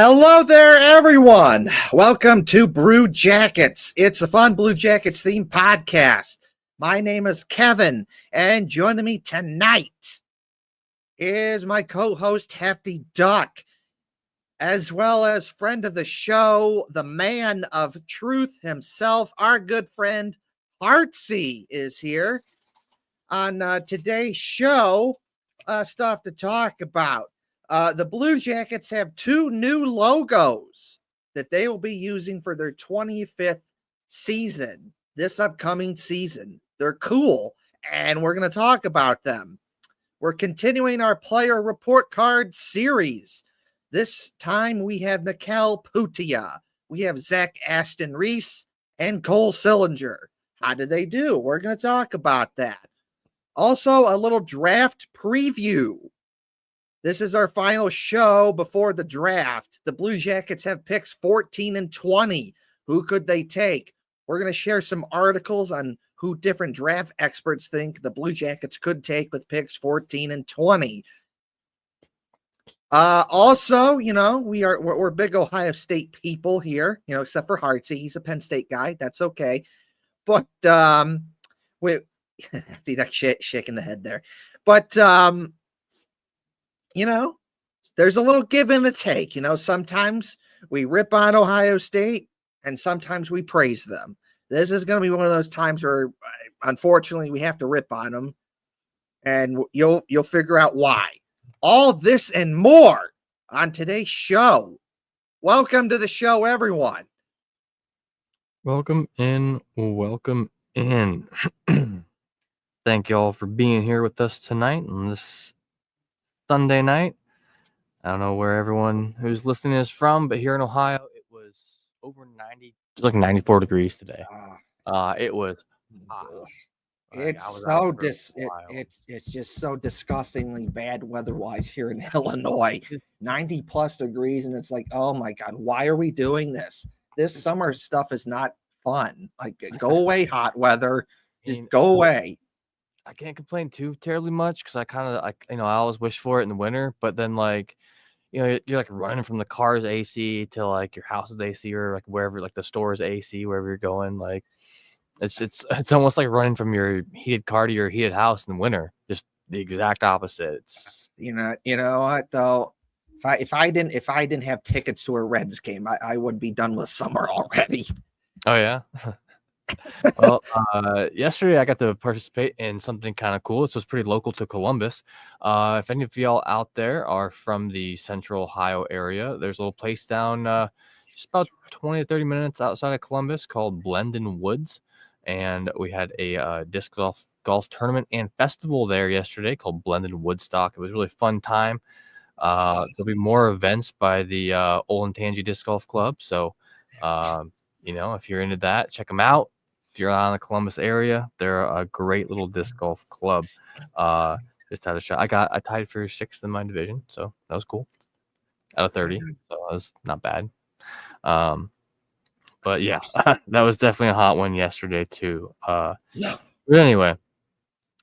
Hello there, everyone. Welcome to Brew Jackets. It's a fun Blue Jackets themed podcast. My name is Kevin, and joining me tonight is my co-host Hefty Duck, as well as friend of the show, the man of truth himself, our good friend Heartsy is here. On today's show, stuff to talk about. The Blue Jackets have two new logos that they will be using for their 25th season, this upcoming season. They're cool, and we're going to talk about them. We're continuing our player report card series. This time we have Mikel Putia, we have Zach Ashton Reese, and Cole Sillinger. How did they do? We're going to talk about that. Also, a little draft preview. This is our final show before the draft. The Blue Jackets have picks 14 and 20. Who could they take? We're going to share some articles on who different draft experts think the Blue Jackets could take with picks 14 and 20. Also, we're big Ohio State people here, except for Hartsy. He's a Penn State guy. That's okay. But that shaking the head there. But there's a little give and a take. Sometimes we rip on Ohio State and sometimes we praise them. This is going to be one of those times where, unfortunately, we have to rip on them, and you'll figure out why. All this and more on today's show. Welcome to the show, everyone. Welcome in. Thank you all for being here with us tonight on this Sunday night. I don't know where everyone who's listening is from, but here in Ohio, it was over 90, like 94 degrees today. It was hot. It's just so disgustingly bad weather-wise here in Illinois. 90 plus degrees, and it's like, oh my God, why are we doing this? This summer stuff is not fun. Like, go away, hot weather. Just go away. I can't complain too terribly much because I always wish for it in the winter, but then you're like running from the car's AC to like your house's AC or like wherever, like the store's AC, wherever you're going. Like it's almost like running from your heated car to your heated house in the winter. Just the exact opposite. It's you know what though? If I didn't have tickets to a Reds game, I would be done with summer already. Oh yeah. Well, yesterday I got to participate in something kind of cool. It was pretty local to Columbus. If any of y'all out there are from the central Ohio area, there's a little place down just about 20 to 30 minutes outside of Columbus called Blendon Woods. And we had a disc golf tournament and festival there yesterday called Blendon Woodstock. It was a really fun time. There'll be more events by the Olentangy Disc Golf Club. So, if you're into that, check them out. If you're out in the Columbus area, they're a great little disc golf club. Just had a shot. I tied for 6th in my division, so that was cool. Out of 30, so that was not bad. But yeah, that was definitely a hot one yesterday too. But anyway,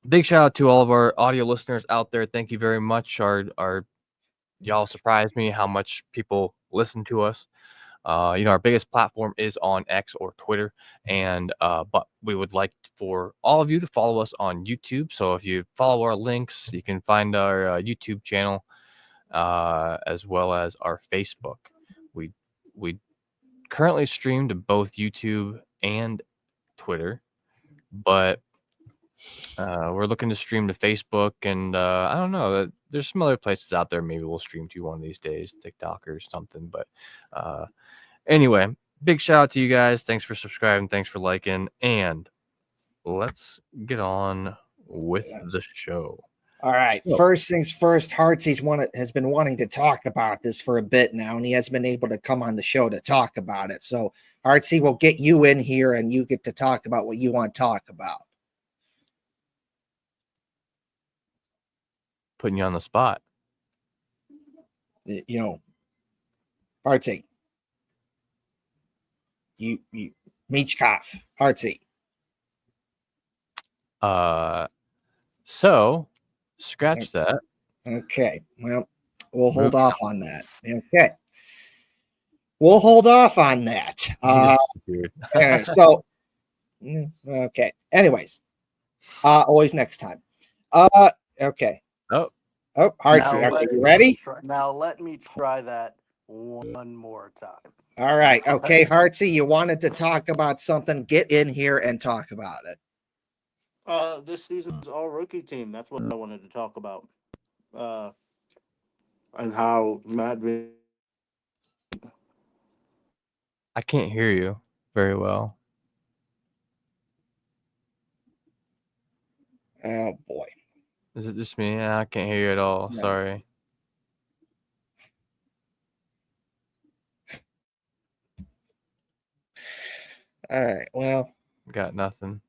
big shout out to all of our audio listeners out there. Thank you very much. Y'all surprised me how much people listen to us. Our biggest platform is on X or Twitter, and but we would like for all of you to follow us on YouTube. So if you follow our links, you can find our YouTube channel as well as our Facebook. We currently stream to both YouTube and Twitter, but we're looking to stream to Facebook, and I don't know. There's some other places out there. Maybe we'll stream to one of these days, TikTok or something. But anyway, big shout out to you guys. Thanks for subscribing. Thanks for liking. And let's get on with the show. All right. So, first things first, Heartsy's has been wanting to talk about this for a bit now, and he has been able to come on the show to talk about it. So, Heartsy, will get you in here, and you get to talk about what you want to talk about. Putting you on the spot. Heartsy. You Michkov, Heartsy. So scratch that. Okay. Well, we'll hold off on that. Okay. we'll hold off on that. Dude. Anyway, so okay. Anyways, always next time. Okay. Oh, Hearts. Okay, you ready? Now let me try that one more time. All right. Okay, Heartsy, you wanted to talk about something. Get in here and talk about it. This season's all rookie team. That's what I wanted to talk about. And how Matt. I can't hear you very well. Oh boy. Is it just me? I can't hear you at all. No. Sorry. All right. Well. Got nothing.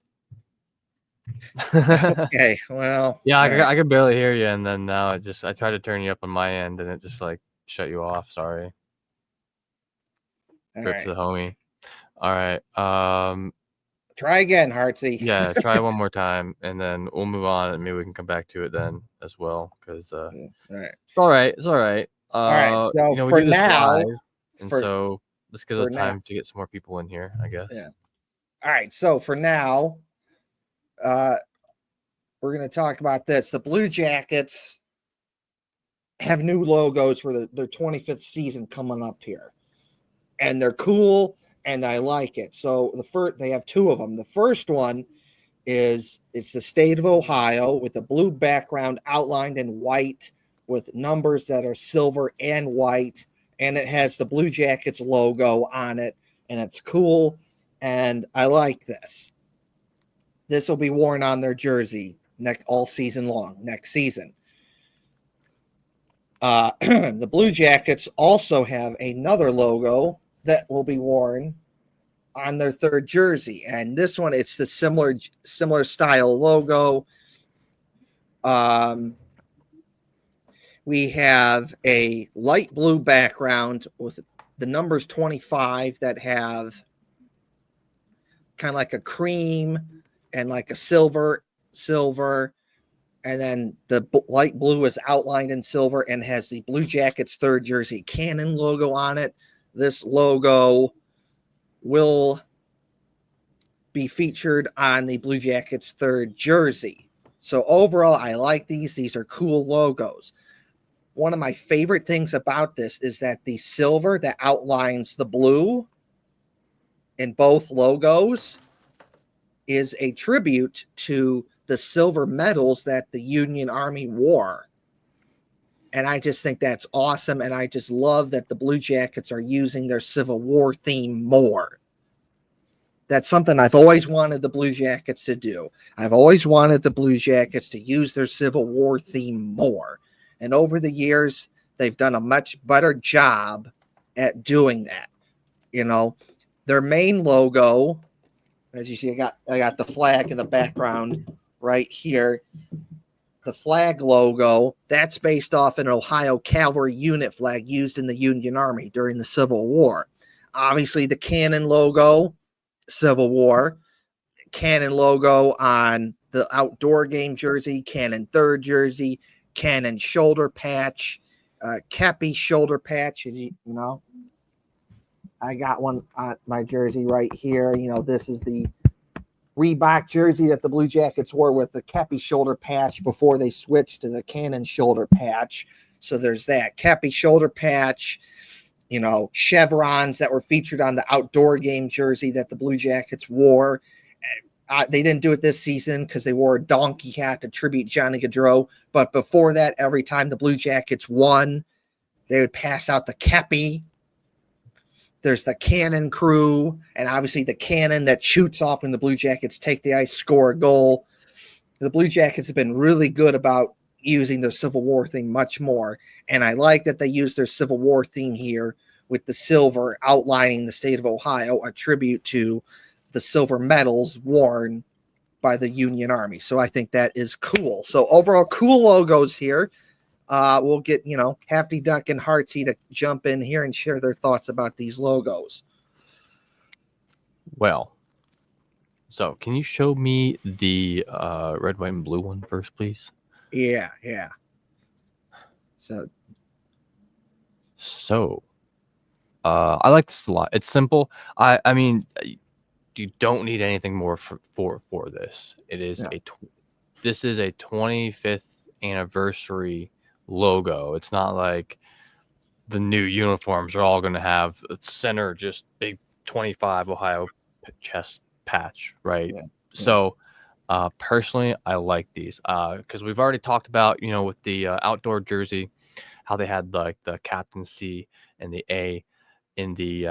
Okay. Well. Yeah, I could barely hear you, and then now I tried to turn you up on my end, and it just like shut you off. Sorry. Rip to the homie. All right. Try again, Heartsy. Yeah, try one more time, and then we'll move on, and maybe we can come back to it then as well. Because all right. It's all right. It's all right. All right. So we for do this now, live, and so let's give us time now, to get some more people in here, I guess. Yeah. All right. So for now, we're going to talk about this. The Blue Jackets have new logos for their 25th season coming up here, and they're cool, and I like it. So they have two of them. The first one it's the state of Ohio with the blue background outlined in white with numbers that are silver and white, and it has the Blue Jackets logo on it, and it's cool, and I like this. This will be worn on their jersey all season long next season. The Blue Jackets also have another logo that will be worn on their third jersey, and this one it's the similar style logo. We have a light blue background with the numbers 25 that have kind of like a cream and like a silver, and then the light blue is outlined in silver and has the Blue Jackets third jersey cannon logo on it. This logo will be featured on the Blue Jackets third jersey. So overall, I like these. These are cool logos. One of my favorite things about this is that the silver that outlines the blue in both logos is a tribute to the silver medals that the Union Army wore. And I just think that's awesome. And I just love that the Blue Jackets are using their Civil War theme more. That's something I've always wanted the Blue Jackets to do. I've always wanted the Blue Jackets to use their Civil War theme more. And over the years, they've done a much better job at doing that. You know, their main logo, as you see, I got the flag in the background right here. The flag logo, that's based off an Ohio cavalry unit flag used in the Union Army during the Civil War. Obviously, the cannon logo, Civil War, cannon logo on the outdoor game jersey, cannon third jersey, cannon shoulder patch, Kepi shoulder patch. You know, I got one on my jersey right here. You know, this is the Reebok jersey that the Blue Jackets wore with the Kepi shoulder patch before they switched to the cannon shoulder patch. So there's that Kepi shoulder patch. You know, chevrons that were featured on the outdoor game jersey that the Blue Jackets wore. They didn't do it this season because they wore a donkey hat to tribute Johnny Gaudreau. But before that, every time the Blue Jackets won, they would pass out the Kepi. There's the cannon crew, and obviously the cannon that shoots off when the Blue Jackets take the ice, score a goal. The Blue Jackets have been really good about using their Civil War theme much more. And I like that they use their Civil War theme here with the silver outlining the state of Ohio, a tribute to the silver medals worn by the Union Army. So I think that is cool. So overall, cool logos here. We'll get, Hefty Duck and Heartsy to jump in here and share their thoughts about these logos. Well, so can you show me the red, white, and blue one first, please? Yeah. So I like this a lot. It's simple. I mean, you don't need anything more for this. It is Yeah. This is a 25th anniversary logo. It's not like the new uniforms are all going to have a center just big 25 Ohio chest patch, right? Yeah. So personally, I like these because we've already talked about, with the outdoor jersey, how they had like the captain C and the A in the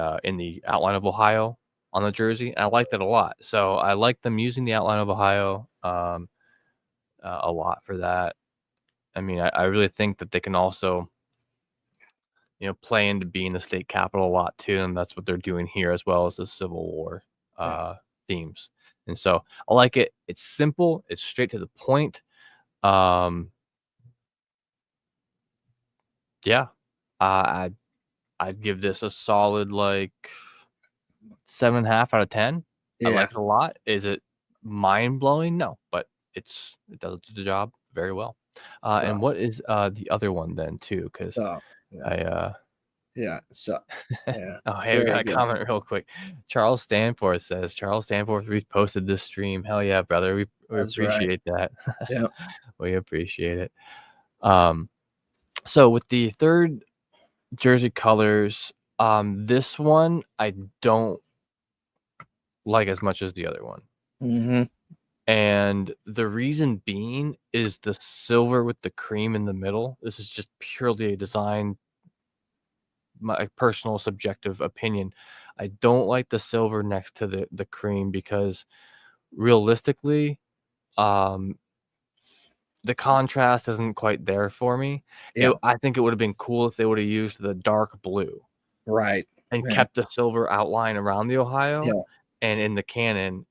outline of Ohio on the jersey. And I like that a lot. So I like them using the outline of Ohio a lot for that. I mean, I really think that they can also, play into being the state capital a lot too, and that's what they're doing here as well as the Civil War themes. And so I like it. It's simple. It's straight to the point. Yeah, I'd give this a solid like 7.5 out of 10. I Yeah. like it a lot. Is it mind blowing? No, but it does the job very well. And what is the other one then too? Because So yeah. I Yeah. So yeah. oh, hey, we got Very a good. comment real quick. Charles Stanforth says, Charles Stanforth reposted this stream. Hell yeah, brother. We That's right. appreciate that. Yeah. We appreciate it. So with the third jersey colors, this one I don't like as much as the other one. Mm-hmm. And the reason being is the silver with the cream in the middle. This is just purely a design, my personal subjective opinion. I don't like the silver next to the cream because realistically, the contrast isn't quite there for me. Yeah. I think it would have been cool if they would have used the dark blue Right. and Yeah. kept the silver outline around the Ohio Yeah. and in the cannon,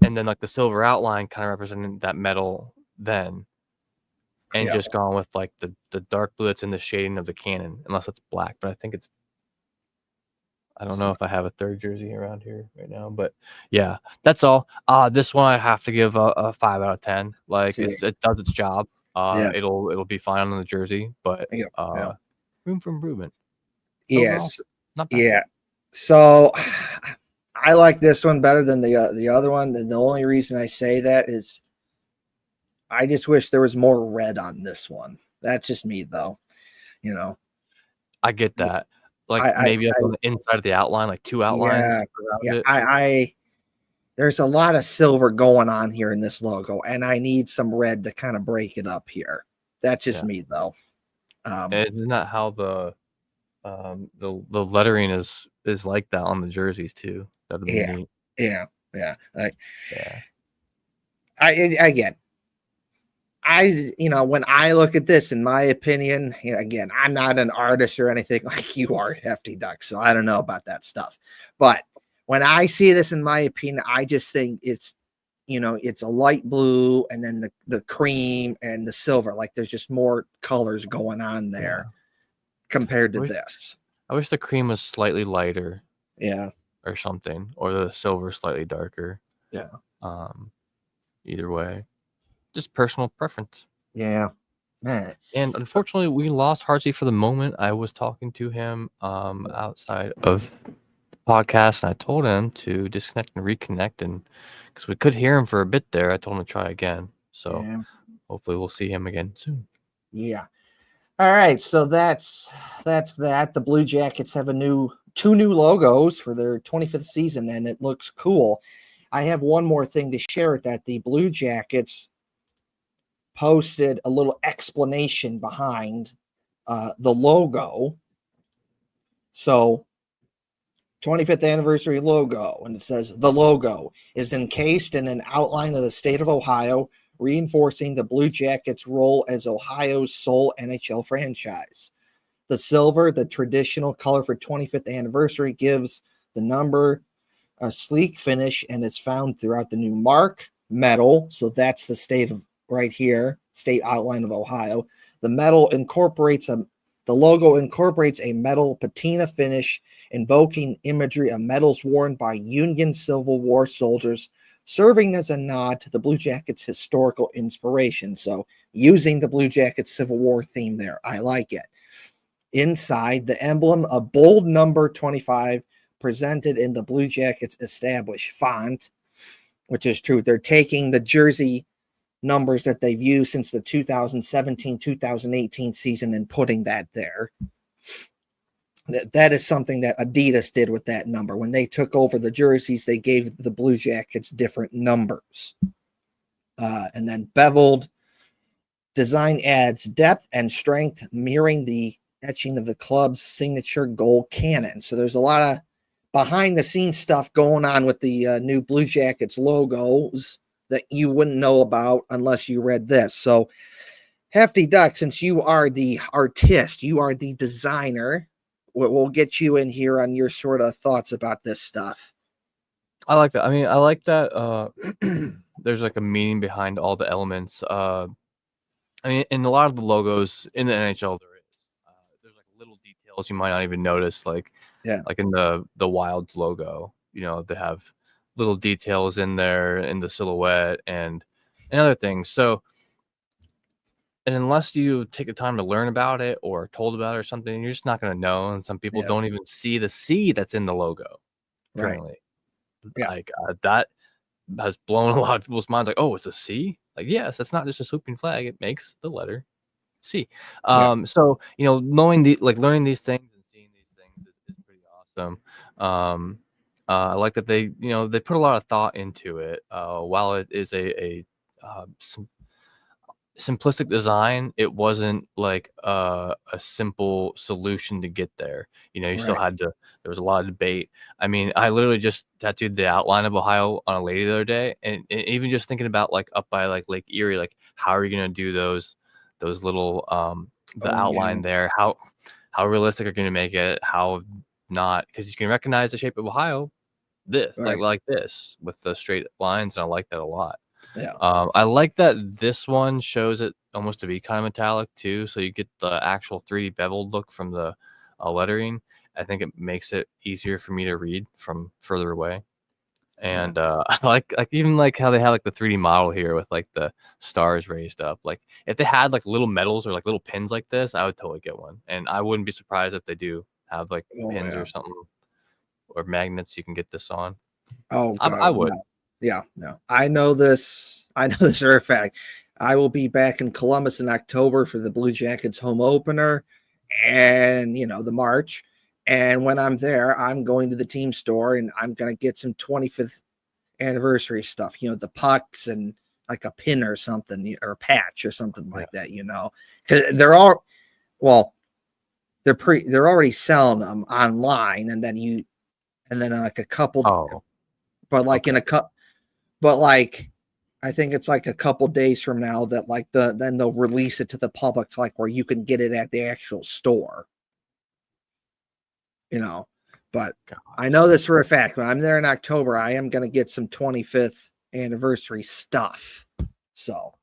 and then like the silver outline kind of representing that metal then. And Yeah. just gone with like the dark blue that's in the shading of the cannon, unless it's black. But I think it's, I don't know if I have a third jersey around here right now, but yeah, that's all. This one I have to give a 5 out of 10. Like See. it does its job. Yeah. It'll be fine on the jersey, but Yeah. Yeah. room for improvement. Overall, Yes. not bad. Yeah. So I like this one better than the other one. And the only reason I say that is I just wish there was more red on this one. That's just me, though. You know, I get that. Like I maybe like on the inside of the outline, like two outlines yeah, around yeah. it. There's a lot of silver going on here in this logo, and I need some red to kind of break it up here. That's just Yeah. me, though. Isn't that how the lettering is like that on the jerseys too? That'd be Yeah, neat. yeah, yeah. Like, Yeah. Again, when I look at this, in my opinion, again, I'm not an artist or anything like you are, Hefty Duck, so I don't know about that stuff. But when I see this, in my opinion, I just think it's a light blue and then the cream and the silver. Like there's just more colors going on there compared to this. I wish the cream was slightly lighter. Yeah. Or something, or the silver slightly darker. Yeah. Either way, just personal preference. Yeah. Man. And unfortunately, we lost Harsey for the moment. I was talking to him outside of the podcast, and I told him to disconnect and reconnect, and because we could hear him for a bit there, I told him to try again. So hopefully we'll see him again soon. Yeah. All right. So that's that. The Blue Jackets have two new logos for their 25th season, and it looks cool. I have one more thing to share with that. The Blue Jackets posted a little explanation behind the logo. So 25th anniversary logo, and it says the logo is encased in an outline of the state of Ohio, reinforcing the Blue Jackets' role as Ohio's sole NHL franchise. The silver, the traditional color for 25th anniversary, gives the number a sleek finish and is found throughout the new mark. Metal, so that's the state of right here, state outline of Ohio. The logo incorporates a metal patina finish, invoking imagery of medals worn by Union Civil War soldiers, serving as a nod to the Blue Jackets' historical inspiration. So using the Blue Jackets Civil War theme there. I like it. inside the emblem, a bold number 25 presented in the Blue Jackets established font, which is true. They're taking the jersey numbers that they've used since the 2017-2018 season and putting that there. That is something that Adidas did with that number. When they took over the jerseys, they gave the Blue Jackets different numbers. And then beveled design adds depth and strength, mirroring the etching of the club's signature gold cannon. So there's a lot of behind the scenes stuff going on with the new Blue Jackets logos that you wouldn't know about unless you read this. So Hefty Duck, since you are the artist, you are the designer, we'll get you in here on your sort of thoughts about this stuff. I like that. I mean, I like that there's like a meaning behind all the elements. I mean, in a lot of the logos in the NHL, there's like little details you might not even notice, like in the Wild's logo. You know, they have little details in there in the silhouette and other things. So, and unless you take the time to learn about it or told about it or something, you're just not going to know. And some people don't even see the C that's in the logo currently. Like that has blown a lot of people's minds. Like, oh, it's a C? Like, yes, that's not just a swooping flag. It makes the letter C. So, you know, knowing learning these things and seeing these things is pretty awesome. I like that they put a lot of thought into it. While it is a simplistic design, it wasn't like a simple solution to get there. You know, you still had to. There was a lot of debate. I mean, I literally just tattooed the outline of Ohio on a lady the other day, and even just thinking about like up by like Lake Erie, like how are you gonna do those little the outline there? How realistic are you gonna make it? How not? Because you can recognize the shape of Ohio, like this with the straight lines, and I like that a lot. I like that this one shows it almost to be kind of metallic too, so you get the actual 3D beveled look from the lettering. I think it makes it easier for me to read from further away. And I like even like how they have like the 3D model here with like the stars raised up. Like if they had like little medals or like little pins like this, I would totally get one. And I wouldn't be surprised if they do have like pins or something or magnets you can get this on. Oh, God, I would. No. I know this for a fact. I will be back in Columbus in October for the Blue Jackets home opener and, the March. And when I'm there, I'm going to the team store and I'm going to get some 25th anniversary stuff, the pucks and like a pin or something, or a patch or something like that, because they're already selling them online. And then like a couple, but like in a cup. But like, I think it's like a couple days from now that like then they'll release it to the public to like where you can get it at the actual store. But I know this for a fact. When I'm there in October, I am going to get some 25th anniversary stuff. So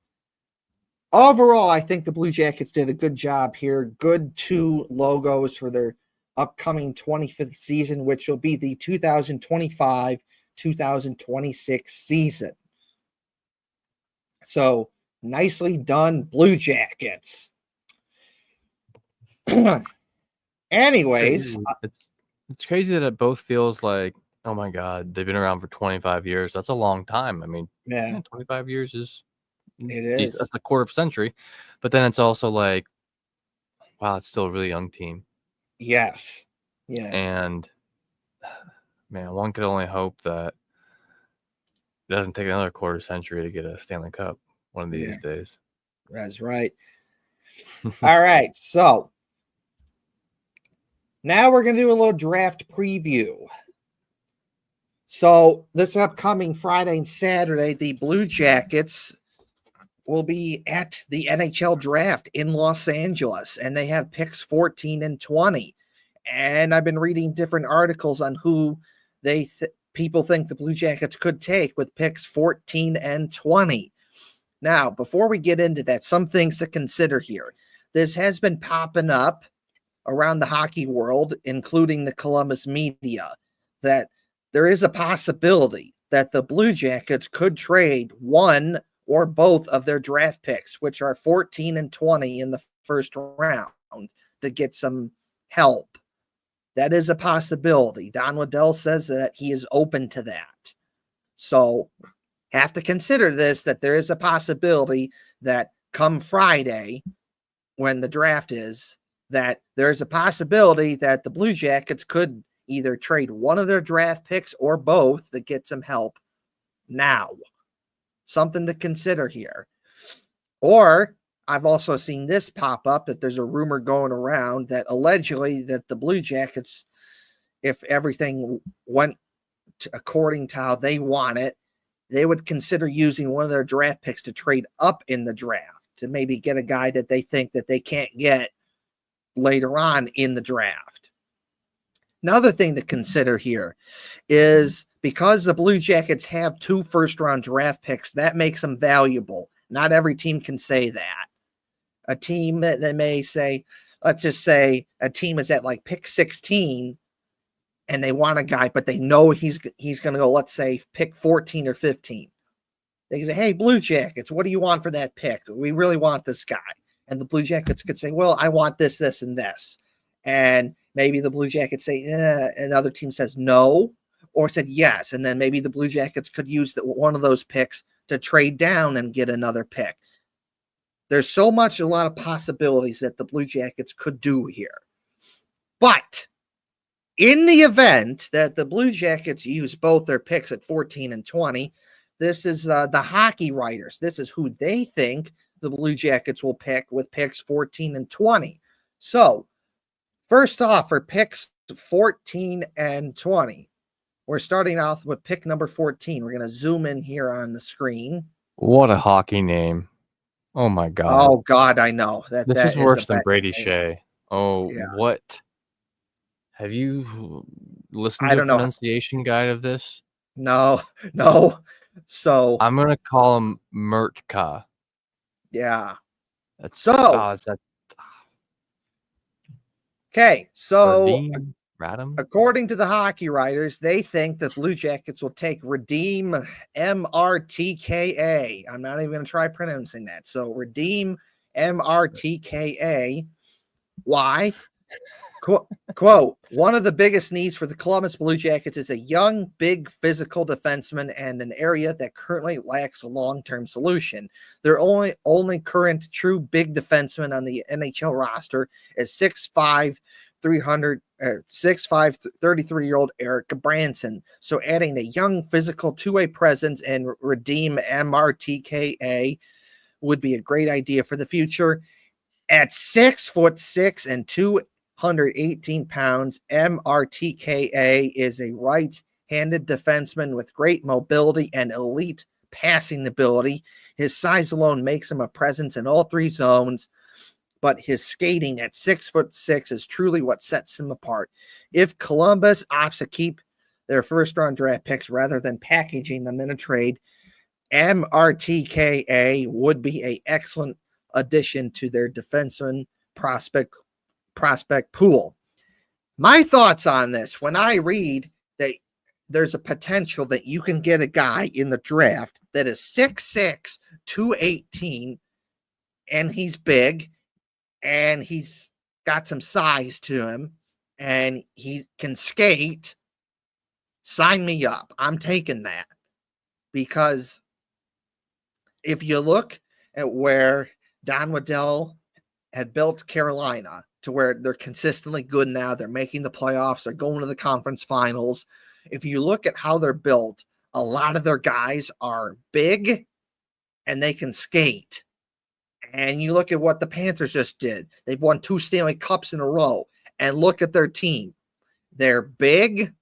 overall, I think the Blue Jackets did a good job here. Good 2 logos for their upcoming 25th season, which will be the 2025-2026 season. So nicely done, Blue Jackets. Anyways, it's crazy that it both feels like, oh my God, they've been around for 25 years. That's a long time. I mean, 25 years is that's a quarter of a century. But then it's also like, wow, it's still a really young team. Yes. And man, one could only hope that it doesn't take another quarter century to get a Stanley Cup one of these days. That's right. All right. So now we're going to do a little draft preview. So this upcoming Friday and Saturday, the Blue Jackets will be at the NHL draft in Los Angeles, and they have picks 14 and 20. And I've been reading different articles on who people think the Blue Jackets could take with picks 14 and 20. Now, before we get into that, some things to consider here. This has been popping up around the hockey world, including the Columbus media, that there is a possibility that the Blue Jackets could trade one or both of their draft picks, which are 14 and 20 in the first round, to get some help. That is a possibility. Don Waddell says that he is open to that. So have to consider this, that there is a possibility that come Friday, when the draft is, that there's a possibility that the Blue Jackets could either trade one of their draft picks or both to get some help now. Something to consider here. Or I've also seen this pop up, that there's a rumor going around that allegedly that the Blue Jackets, if everything went according to how they want it, they would consider using one of their draft picks to trade up in the draft to maybe get a guy that they think that they can't get later on in the draft. Another thing to consider here is because the Blue Jackets have 2 first-round draft picks, that makes them valuable. Not every team can say that. A team that they may say, let's just say a team is at like pick 16 and they want a guy, but they know he's going to go, let's say, pick 14 or 15. They say, hey, Blue Jackets, what do you want for that pick? We really want this guy. And the Blue Jackets could say, well, I want this, this, and this. And maybe the Blue Jackets say, and another team says no, or said yes. And then maybe the Blue Jackets could use one of those picks to trade down and get another pick. There's a lot of possibilities that the Blue Jackets could do here. But in the event that the Blue Jackets use both their picks at 14 and 20, this is the hockey writers. This is who they think the Blue Jackets will pick with picks 14 and 20. So, first off, for picks 14 and 20, we're starting off with pick number 14. We're going to zoom in here on the screen. What a hockey name. Oh, my God. Oh, God, I know. This is worse than Brady Shea. Oh, yeah. What? Have you listened to the pronunciation guide of this? No. So I'm going to call him Mertka. Yeah. That's okay. So Radom? According to the hockey writers, they think the Blue Jackets will take Redeem MRTKA. I'm not even going to try pronouncing that. So Redeem MRTKA. Why? Quote, one of the biggest needs for the Columbus Blue Jackets is a young, big, physical defenseman and an area that currently lacks a long-term solution. Their only current true big defenseman on the NHL roster is 6'5", 33-year-old Eric Branson. So adding a young, physical two-way presence and Redeem MRTKA would be a great idea for the future. At 6'6" and 218 pounds, MRTKA is a right-handed defenseman with great mobility and elite passing ability. His size alone makes him a presence in all 3 zones, but his skating at 6'6" is truly what sets him apart. If Columbus opts to keep their first-round draft picks rather than packaging them in a trade, MRTKA would be an excellent addition to their defenseman prospect pool. My thoughts on this, when I read that there's a potential that you can get a guy in the draft that is 6'6", 218, and he's big, and he's got some size to him, and he can skate, sign me up. I'm taking that. Because if you look at where Don Waddell had built Carolina to where they're consistently good now, they're making the playoffs, they're going to the conference finals. If you look at how they're built, a lot of their guys are big and they can skate. And you look at what the Panthers just did. They've won 2 Stanley Cups in a row. And look at their team. They're big,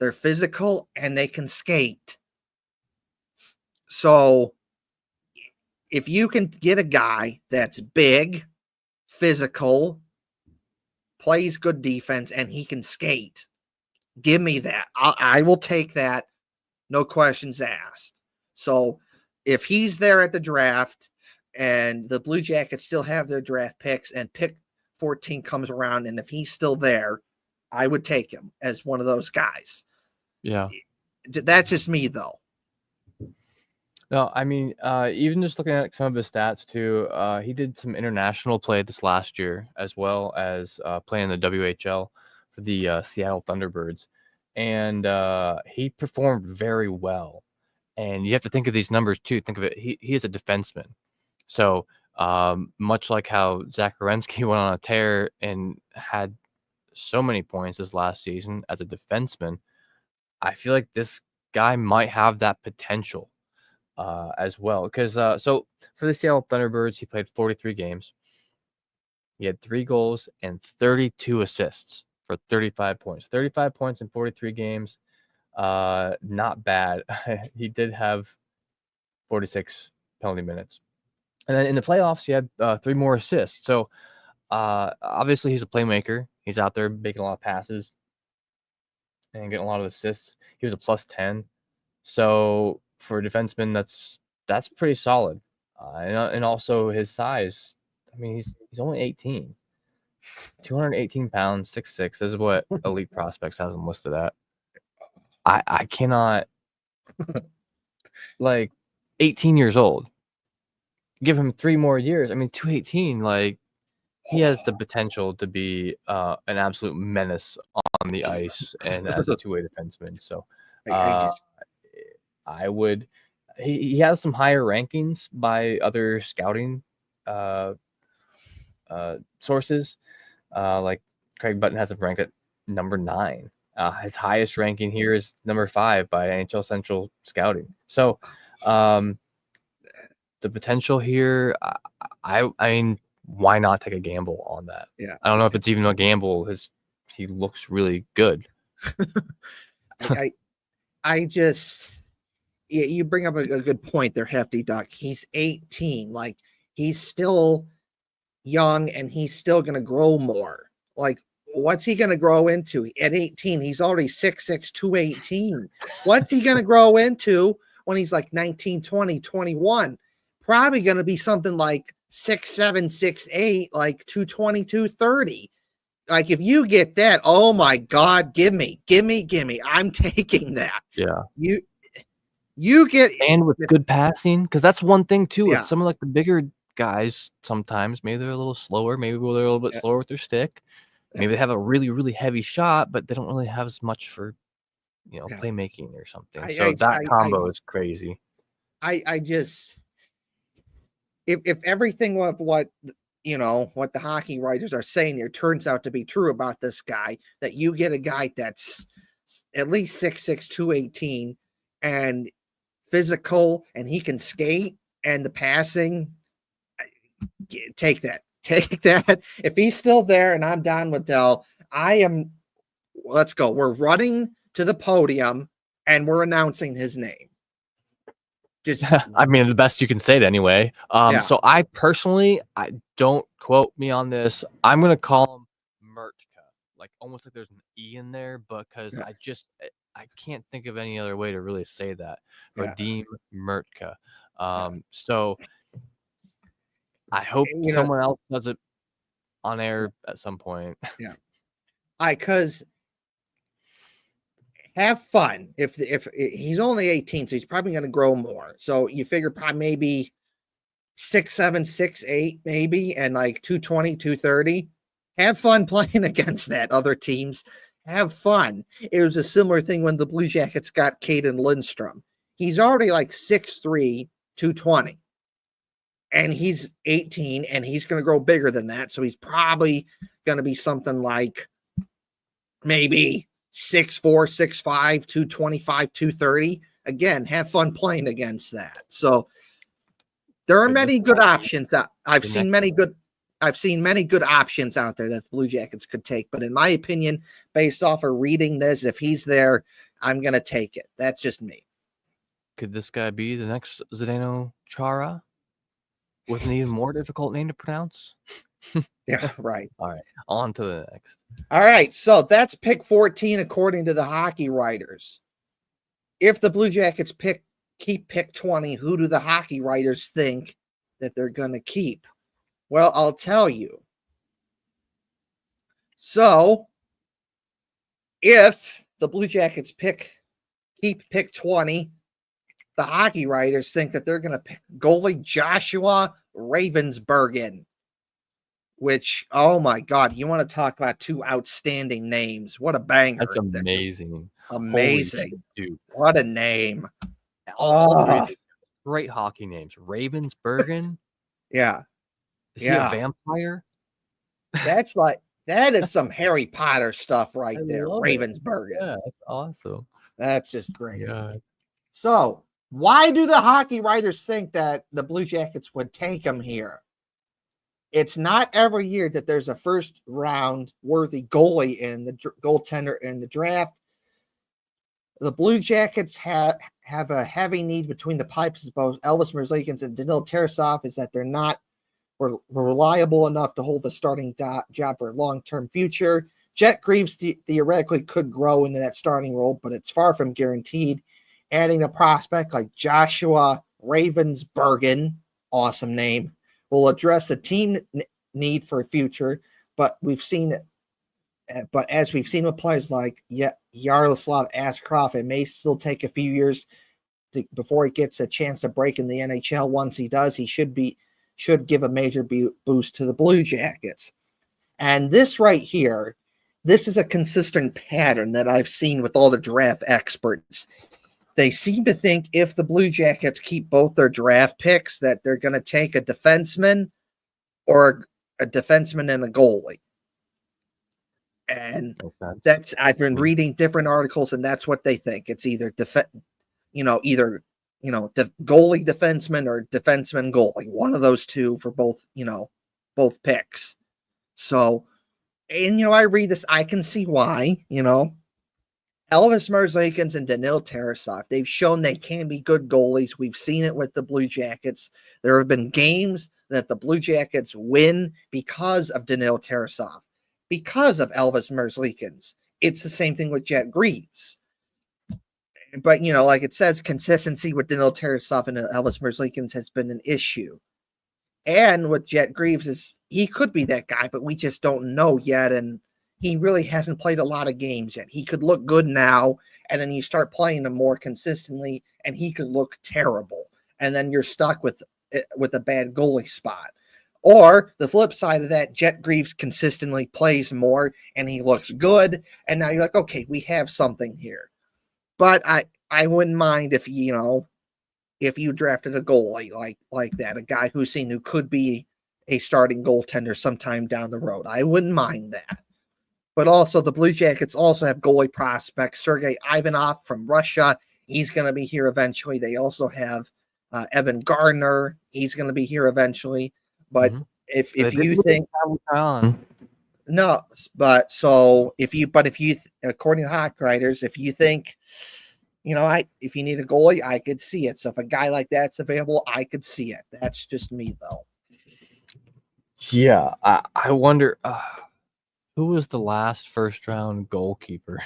they're physical, and they can skate. So if you can get a guy that's big, physical, plays good defense, and he can skate, give me that. I will take that. No questions asked. So if he's there at the draft and the Blue Jackets still have their draft picks and pick 14 comes around, and if he's still there, I would take him as one of those guys. Yeah. That's just me, though. No, I mean, even just looking at some of his stats too, he did some international play this last year, as well as playing in the WHL for the Seattle Thunderbirds, and he performed very well. And you have to think of these numbers too. Think of it. He is a defenseman, so much like how Zach Werenski went on a tear and had so many points this last season as a defenseman, I feel like this guy might have that potential as well. Because so for the Seattle Thunderbirds, he played 43 games. He had 3 goals and 32 assists for 35 points. 35 points in 43 games. Not bad. He did have 46 penalty minutes. And then in the playoffs, he had 3 more assists. So obviously, he's a playmaker. He's out there making a lot of passes and getting a lot of assists. He was a plus 10. So for a defenseman, that's pretty solid. And also his size. I mean, he's only 18, 218 pounds, 6'6". This is what Elite Prospects has him listed at. I cannot, like, 18 years old. Give him 3 more years. I mean, 218, like, he has the potential to be an absolute menace on the ice and as a two-way defenseman. So uh, I would. He has some higher rankings by other scouting sources. Like Craig Button has him ranked at number 9. His highest ranking here is number 5 by NHL Central Scouting. So the potential here, I mean, why not take a gamble on that? Yeah. I don't know if it's even a gamble. He looks really good. I just, you bring up a good point there, Hefty Duck. He's 18. Like, he's still young and he's still going to grow more. Like, what's he going to grow into? At 18, he's already 6'6", 218. What's he going to grow into when he's like 19, 20, 21? Probably going to be something like 6'7", 6'8", like 220, 230. Like, if you get that, oh my God, give me. I'm taking that. Yeah. You get, and with good passing, because that's one thing too. Yeah. With some of like the bigger guys, sometimes maybe they're a little slower, maybe they're a little bit slower with their stick. Maybe they have a really, really heavy shot, but they don't really have as much for playmaking or something. So that combo is crazy. I just, if everything of what what the hockey writers are saying here turns out to be true about this guy, that you get a guy that's at least 6'6", 218 and physical, and he can skate, and the passing, take that. If he's still there and I'm Don Waddell, let's go. We're running to the podium and we're announcing his name. Just, I mean, the best you can say it anyway. So I personally, don't quote me on this. I'm gonna call him Mertka, like almost like there's an E in there, because I can't think of any other way to really say that. Radim Mertka. So I hope someone else does it on air at some point. Yeah. Because have fun. If he's only 18, so he's probably going to grow more. So you figure probably maybe 6'7", 6'8", maybe, and like 220, 230. Have fun playing against that other teams. Have fun. It was a similar thing when the Blue Jackets got Caden Lindstrom. He's already like 6'3", 220. And he's 18, and he's going to grow bigger than that. So he's probably going to be something like maybe 6'4", 6'5", 225, 230. Again, have fun playing against that. So there are many good options. I've seen many good options out there that the Blue Jackets could take. But in my opinion, based off of reading this, if he's there, I'm going to take it. That's just me. Could this guy be the next Zdeno Chara with an even more difficult name to pronounce? Yeah, right. All right, on to the next. All right, so that's pick 14 according to the hockey writers. If the Blue Jackets keep pick 20, who do the hockey writers think that they're going to keep? Well, I'll tell you. So, if the Blue Jackets keep pick 20, the hockey writers think that they're going to pick goalie Joshua Ravensbergen, which, oh my God, you want to talk about two outstanding names. What a banger. That's amazing. Holy shit, Amazing. dude. What a name. All three of these great hockey names. Ravensbergen. Yeah. Is he a vampire? That's like, that is some Harry Potter stuff right I there. love it. Ravensbergen. Yeah, that's awesome. That's just great. Yeah. So, why do the hockey writers think that the Blue Jackets would take him here? It's not every year that there's a first round worthy goalie in the goaltender in the draft. The Blue Jackets have a heavy need between the pipes of both Elvis Merzlikins and Danil Tarasov is that they're not reliable enough to hold the starting job for a long-term future. Jet Greaves theoretically could grow into that starting role, but it's far from guaranteed. Adding a prospect like Joshua Ravensbergen, awesome name, will address the team need for a future, but as we've seen with players like Yaroslav Askarov, it may still take a few years before he gets a chance to break in the NHL. Once he does, he should give a major boost to the Blue Jackets. And this right here, this is a consistent pattern that I've seen with all the draft experts. They seem to think if the Blue Jackets keep both their draft picks, that they're going to take a defenseman or a defenseman and a goalie. And that's, I've been reading different articles, and that's what they think. It's either goalie defenseman or defenseman goalie, one of those two for both picks. So, and I read this, I can see why. Elvis Merzlikins and Danil Tarasov, they've shown they can be good goalies. We've seen it with the Blue Jackets. There have been games that the Blue Jackets win because of Danil Tarasov, because of Elvis Merzlikins. It's the same thing with Jet Greaves. But, like it says, consistency with Danil Tarasov and Elvis Merzlikins has been an issue. And with Jet Greaves, is he could be that guy, but we just don't know yet. And he really hasn't played a lot of games yet. He could look good now, and then you start playing him more consistently, and he could look terrible. And then you're stuck with a bad goalie spot. Or the flip side of that, Jet Greaves consistently plays more, and he looks good. And now you're like, okay, we have something here. But I wouldn't mind if you drafted a goalie like that, a guy who could be a starting goaltender sometime down the road. I wouldn't mind that. But also, the Blue Jackets also have goalie prospect Sergei Ivanov from Russia. He's going to be here eventually. They also have Evan Gardner. He's going to be here eventually. But if you think no, but so if you according to hockey writers, if you think if you need a goalie, I could see it. So if a guy like that's available, I could see it. That's just me, though. Yeah, I wonder who was the last first-round goalkeeper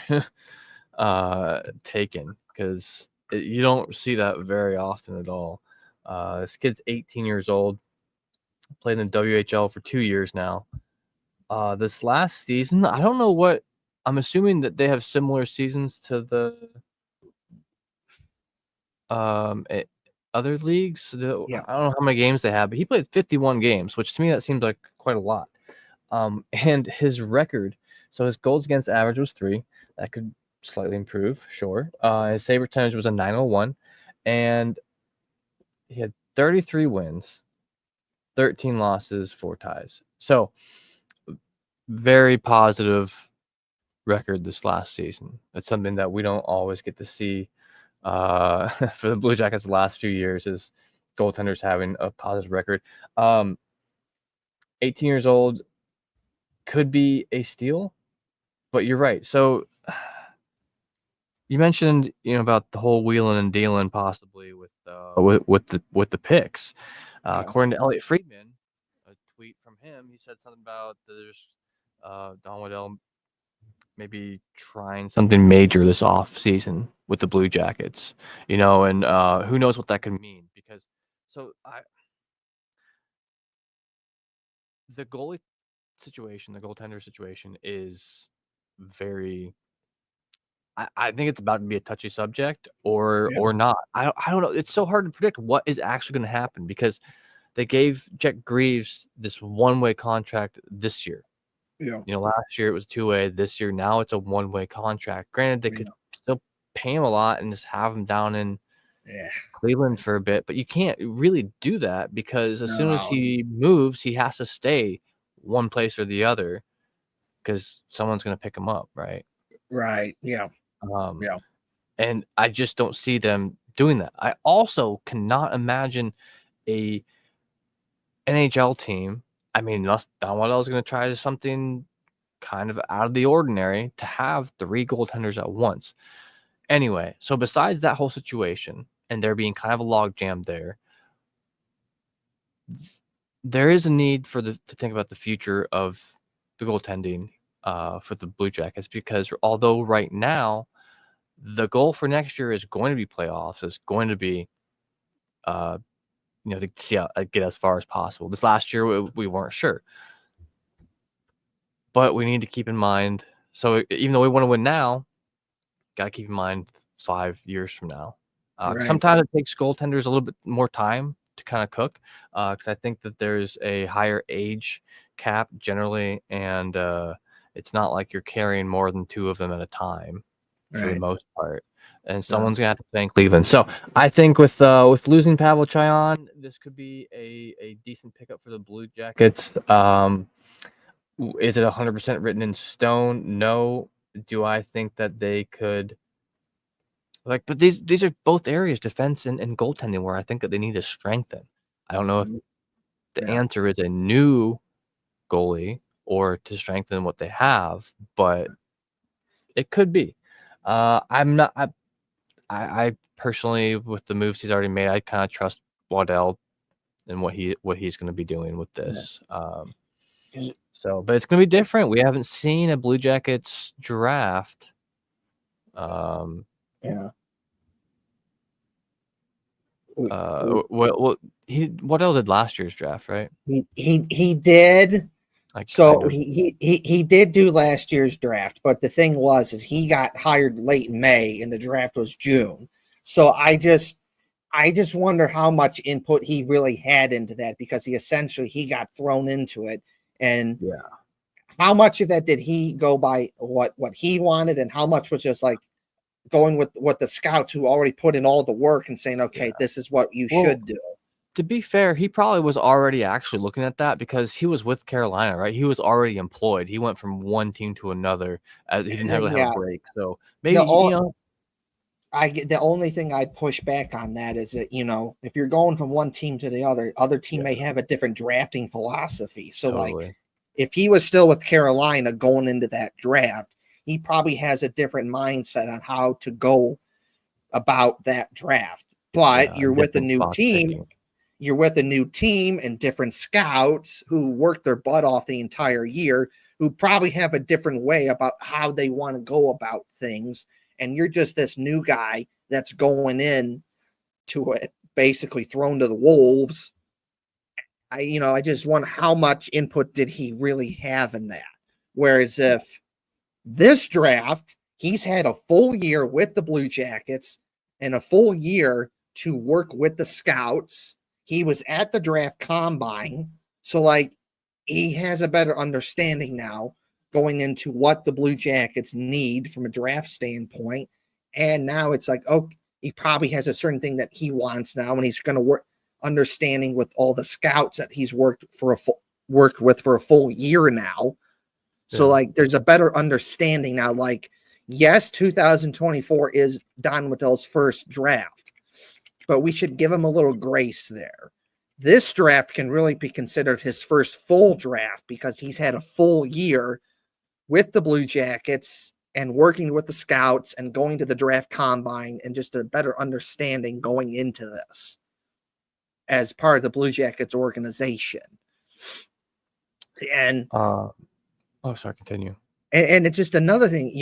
taken, because you don't see that very often at all. This kid's 18 years old, played in the WHL for 2 years now. This last season, I don't know what. I'm assuming that they have similar seasons to the other leagues. Yeah. I don't know how many games they have, but he played 51 games, which to me that seems like quite a lot. And his record, so his goals against average was 3. That could slightly improve, sure. His save percentage was a .901, and he had 33 wins, 13 losses, 4 ties. So very positive record this last season. That's something that we don't always get to see for the Blue Jackets the last few years, is goaltenders having a positive record. 18 years old, could be a steal, but you're right. So you mentioned about the whole wheeling and dealing possibly with the picks. According to Elliot Friedman, a tweet from him, he said something about there's Don Waddell maybe trying something major this off season with the Blue Jackets, and who knows what that could mean, because the goalie situation, the goaltender situation is very I think it's about to be a touchy subject or not. I don't know. It's so hard to predict what is actually going to happen because they gave Jack Greaves this one-way contract this year. Yeah. Last year it was two-way. This year now it's a one-way contract. Granted, they could still pay him a lot and just have him down in Cleveland for a bit, but you can't really do that because as soon as he moves, he has to stay one place or the other because someone's going to pick him up, right? Right. Yeah. And I just don't see them doing that. I also cannot imagine a NHL team. I mean, unless Don Waddell is going to try something kind of out of the ordinary to have 3 goaltenders at once. Anyway, so besides that whole situation and there being kind of a logjam there is a need to think about the future of the goaltending for the Blue Jackets because although right now the goal for next year is going to be playoffs, is going to be to see how get as far as possible. This last year we weren't sure, but we need to keep in mind. So even though we want to win now, got to keep in mind 5 years from now. Sometimes it takes goaltenders a little bit more time to kind of cook because I think that there's a higher age cap generally, and it's not like you're carrying more than 2 of them at a time for the most part. And someone's gonna have to play in Cleveland. So I think with losing Pavel Chayon, this could be a decent pickup for the Blue Jackets. Is it 100% written in stone? No. Do I think that they could but these are both areas, defense and goaltending, where I think that they need to strengthen. I don't know if the answer is a new goalie or to strengthen what they have, but it could be. I'm not. I personally, with the moves he's already made, I kind of trust Waddell and what he's going to be doing with this. So, but it's going to be different. We haven't seen a Blue Jackets draft. Well, Waddell did last year's draft, right? He did. So kind of. he did do last year's draft, but the thing is he got hired late in May and the draft was June. So I just wonder how much input he really had into that because he got thrown into it. And how much of that did he go by what he wanted and how much was just like going with what the scouts who already put in all the work and saying, okay, this is what you should do. To be fair, he probably was already actually looking at that because he was with Carolina, right? He was already employed. He went from one team to another. He didn't really have a break. So maybe, the only thing I'd push back on that is that, if you're going from one team to the other team may have a different drafting philosophy. So like if he was still with Carolina going into that draft, he probably has a different mindset on how to go about that draft. But you're with a new team. You're with a new team and different scouts who worked their butt off the entire year, who probably have a different way about how they want to go about things. And you're just this new guy that's going in to it, basically thrown to the wolves. I just wonder how much input did he really have in that? Whereas if this draft, he's had a full year with the Blue Jackets and a full year to work with the scouts. He was at the draft combine. So, he has a better understanding now going into what the Blue Jackets need from a draft standpoint. And now it's like, he probably has a certain thing that he wants now, and he's going to work understanding with all the scouts that he's worked with for a full year now. So, there's a better understanding now. Yes, 2024 is Don Waddell's first draft, but we should give him a little grace there. This draft can really be considered his first full draft because he's had a full year with the Blue Jackets and working with the scouts and going to the draft combine and just a better understanding going into this as part of the Blue Jackets organization. And sorry, continue. And it's just another thing,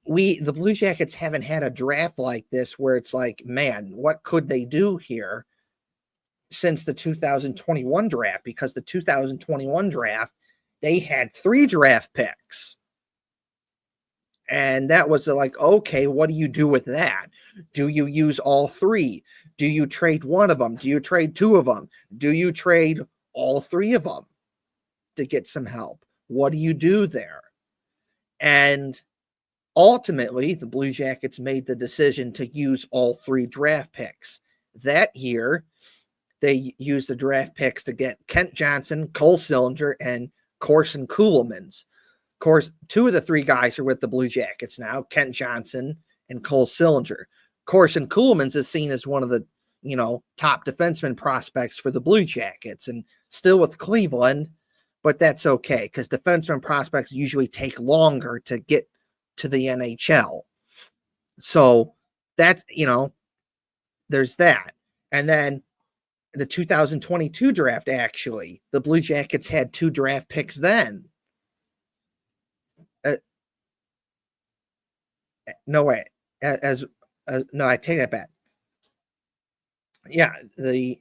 the Blue Jackets haven't had a draft like this where it's like, man, what could they do here since the 2021 draft? Because the 2021 draft, they had 3 draft picks. And that was like, okay, what do you do with that? Do you use all three? Do you trade one of them? Do you trade two of them? Do you trade all three of them to get some help? What do you do there? And ultimately, the Blue Jackets made the decision to use all three draft picks. That year, they used the draft picks to get Kent Johnson, Cole Sillinger, and Corson Ceulemans. Of course, two of the three guys are with the Blue Jackets now, Kent Johnson and Cole Sillinger. Corson Ceulemans is seen as one of the, top defenseman prospects for the Blue Jackets and still with Cleveland, but that's okay because defenseman prospects usually take longer to get to the NHL. So that's, there's that. And then the 2022 draft, actually, the Blue Jackets had two draft picks then. No way. No, I take that back. Yeah, the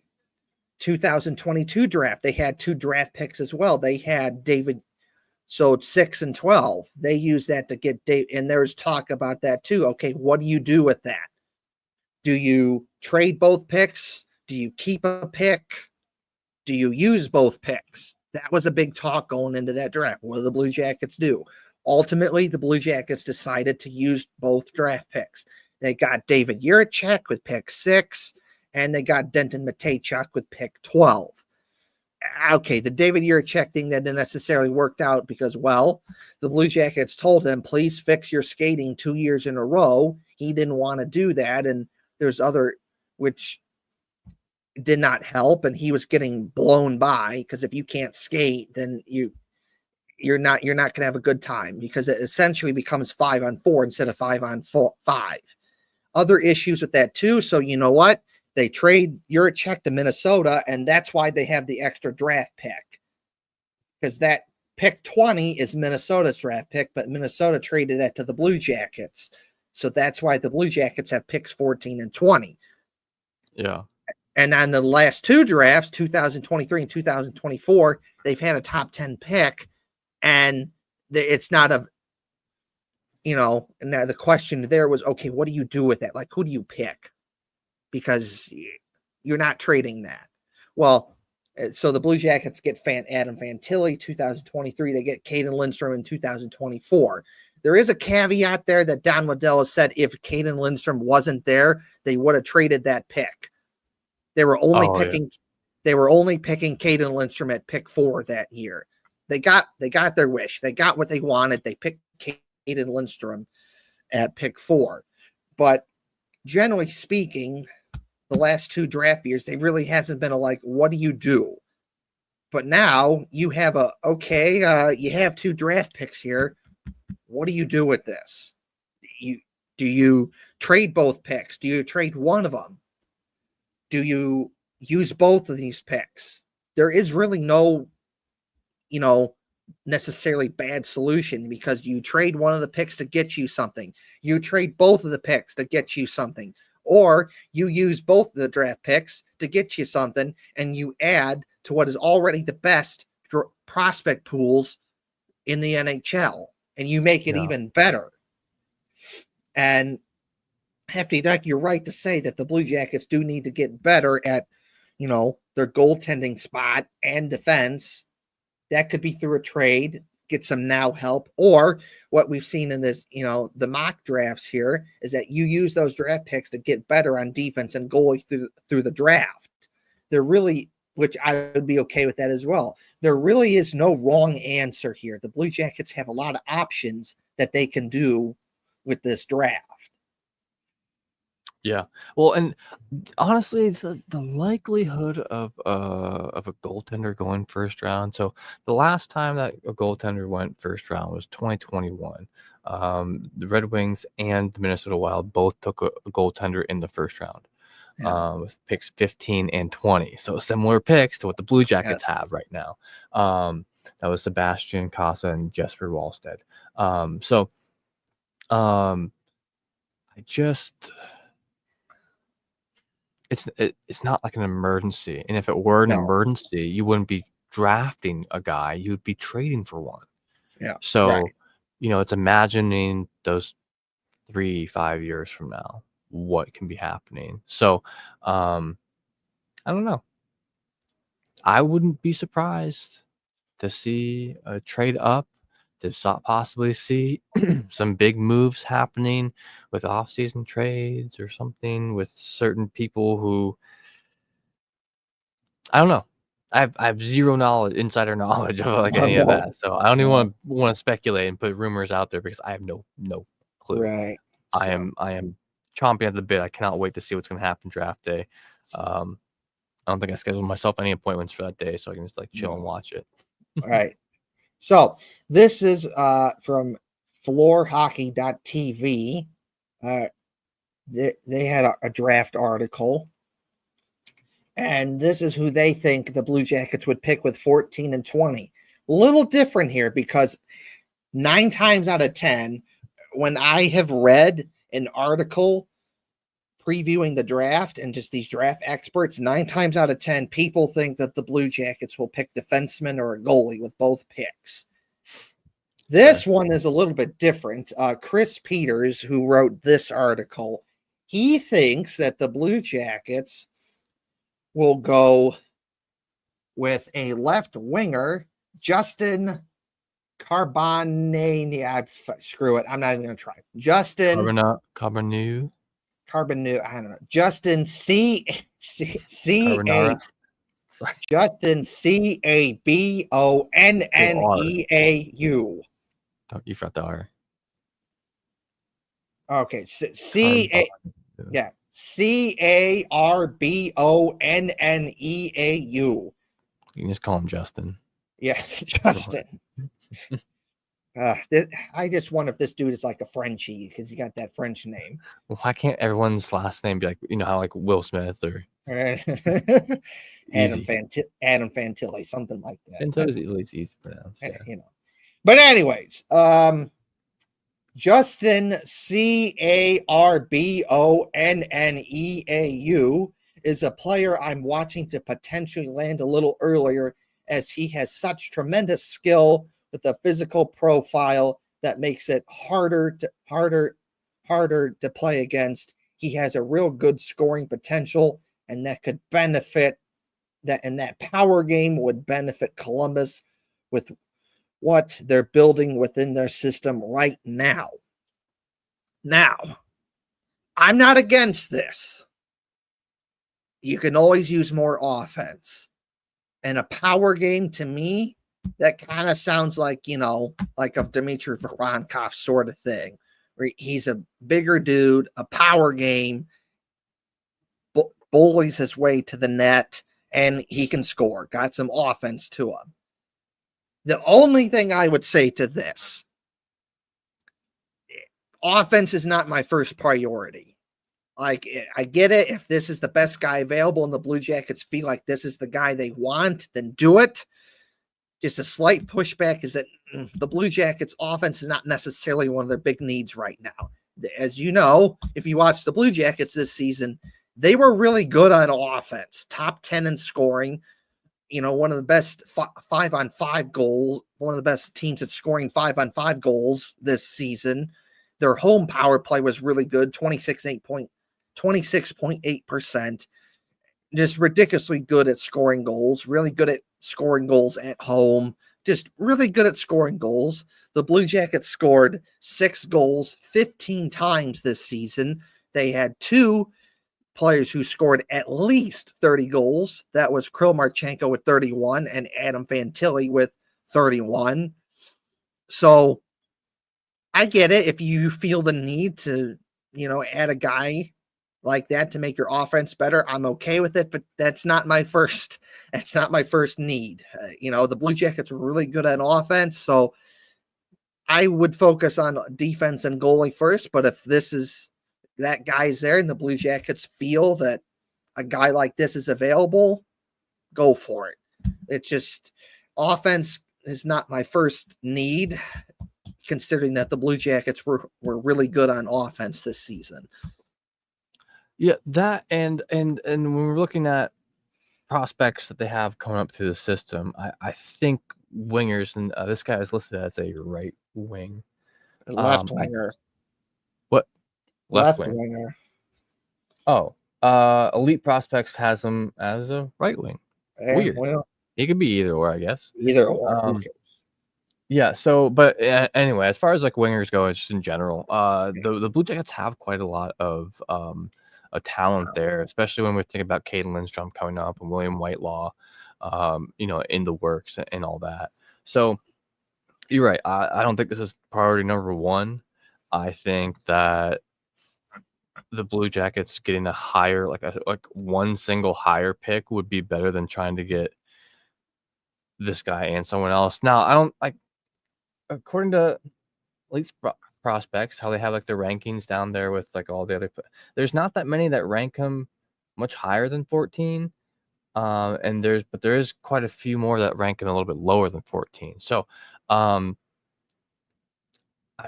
2022 draft, they had two draft picks as well. They had David, so it's 6 and 12. They used that to get Dave, and there's talk about that too. Okay, what do you do with that? Do you trade both picks? Do you keep a pick? Do you use both picks? That was a big talk going into that draft. What do the Blue Jackets do? Ultimately, the Blue Jackets decided to use both draft picks. They got David Jiricek with pick 6, and they got Denton Mateychuk with pick 12. Okay, the David Jiricek thing that didn't necessarily worked out because, well, the Blue Jackets told him, please fix your skating 2 years in a row. He didn't want to do that, and there's other, which did not help, and he was getting blown by because if you can't skate, then you're not going to have a good time because it essentially becomes 5-on-4 instead of 5-on-5. Other issues with that too. So you know what? They trade Jiricek to Minnesota, and that's why they have the extra draft pick because that pick 20 is Minnesota's draft pick, but Minnesota traded that to the Blue Jackets. So that's why the Blue Jackets have picks 14 and 20. Yeah. And on the last two drafts, 2023 and 2024, they've had a top 10 pick, and it's not a, and now the question there was, okay, what do you do with that? Like, who do you pick? Because you're not trading that. Well, so the Blue Jackets get Adam Fantilli 2023. They get Caden Lindstrom in 2024. There is a caveat there that Don Waddell has said if Caden Lindstrom wasn't there, they would have traded that pick. They were only picking Caden Lindstrom at pick 4 that year. They got their wish. They got what they wanted. They picked Caden Lindstrom at pick 4. But generally speaking, the last two draft years, they really hasn't been what do you do? But now you have you have two draft picks here. What do you do with this? Do you trade both picks? Do you trade one of them? Do you use both of these picks? There is really no, necessarily bad solution because you trade one of the picks to get you something. You trade both of the picks to get you something. Or you use both of the draft picks to get you something and you add to what is already the best prospect pools in the NHL and you make it even better. And Hefty Duck, you're right to say that the Blue Jackets do need to get better at, their goaltending spot and defense. That could be through a trade, get some now help, or what we've seen in this, the mock drafts here is that you use those draft picks to get better on defense and goalie through the draft. There really, which I would be okay with that as well. There really is no wrong answer here. The Blue Jackets have a lot of options that they can do with this draft. Yeah. Well, and honestly, the likelihood of a goaltender going first round. So the last time that a goaltender went first round was 2021. The Red Wings and the Minnesota Wild both took a goaltender in the first round. With picks 15 and 20. So similar picks to what the Blue Jackets have right now. That was Sebastian Casa and Jesper Wallstedt. It's not like an emergency. And if it were an emergency, you wouldn't be drafting a guy. You'd be trading for one. Yeah. So it's imagining those 3-5 years from now, what can be happening. So, I don't know. I wouldn't be surprised to see a trade up, to possibly see some big moves happening with offseason trades or something with certain people who I don't know. I have zero insider knowledge of like any of that. So I don't even want to speculate and put rumors out there because I have no clue. Right. I am chomping at the bit. I cannot wait to see what's going to happen draft day. I don't think I scheduled myself any appointments for that day, so I can just like chill and watch it. All right. So this is from floorhockey.tv. They had a draft article, and this is who they think the Blue Jackets would pick with 14 and 20. A little different here because 9 times out of 10, when I have read an article previewing the draft and just these draft experts, 9 times out of 10, people think that the Blue Jackets will pick defenseman or a goalie with both picks. This one is a little bit different. Chris Peters, who wrote this article, he thinks that the Blue Jackets will go with a left winger, Justin Carbonne. Screw it. I'm not even going to try. Justin Carbonneau. I don't know. Justin Carbonara. Sorry. Justin Cabonneau. You forgot the R. Okay, Carbonneau. You can just call him Justin. Yeah, Justin. I just wonder if this dude is like a Frenchie because he got that French name. Well, why can't everyone's last name be like, how like Will Smith or Adam Fantilli, something like that. Fantilli is easy to pronounce. Yeah. But anyways, Justin Carbonneau is a player I'm watching to potentially land a little earlier, as he has such tremendous skill with a physical profile that makes it harder to play against. He has a real good scoring potential, and that could benefit that power game would benefit Columbus with what they're building within their system right now. Now, I'm not against this. You can always use more offense. And a power game, to me, that kind of sounds like, like a Dmitry Voronkov sort of thing. Where he's a bigger dude, a power game, bullies his way to the net, and he can score. Got some offense to him. The only thing I would say to this, offense is not my first priority. Like, I get it. If this is the best guy available and the Blue Jackets feel like this is the guy they want, then do it. Just a slight pushback is that the Blue Jackets offense is not necessarily one of their big needs right now. As you know, if you watch the Blue Jackets this season, they were really good on offense, top 10 in scoring. One of the best 5-on-5 goals, one of the best teams at scoring 5-on-5 goals this season. Their home power play was really good, 26.8%. Just ridiculously good at scoring goals, really good at scoring goals at home, just really good at scoring goals. The Blue Jackets scored 6 goals 15 times this season. They had 2 players who scored at least 30 goals. That was Kirill Marchenko with 31 and Adam Fantilli with 31. So I get it. If you feel the need to, add a guy like that to make your offense better, I'm okay with it, but that's not my first need. The Blue Jackets were really good at offense, so I would focus on defense and goalie first, but if that guy's there and the Blue Jackets feel that a guy like this is available, go for it. It's just offense is not my first need, considering that the Blue Jackets were really good on offense this season. Yeah, that and when we're looking at prospects that they have coming up through the system, I think wingers, and this guy is listed as a right wing. Left winger. What? Left wing. winger. Oh, Elite Prospects has him as a right wing. Weird. Well, He could be either or, I guess. either or. Who cares? Yeah. So, but anyway, as far as like wingers go, just in general, the Blue Jackets have quite a lot of a talent there, especially when we're thinking about Caden Lindstrom coming up and William Whitelaw, in the works and all that. So you're right. I don't think this is priority number one. I think that the Blue Jackets getting a higher, like one single higher pick would be better than trying to get this guy and someone else. Now, I don't like, according to Elite Prospects, how they have like the rankings down there with like all the other, there's not that many that rank him much higher than 14. And there is quite a few more that rank him a little bit lower than 14. So, I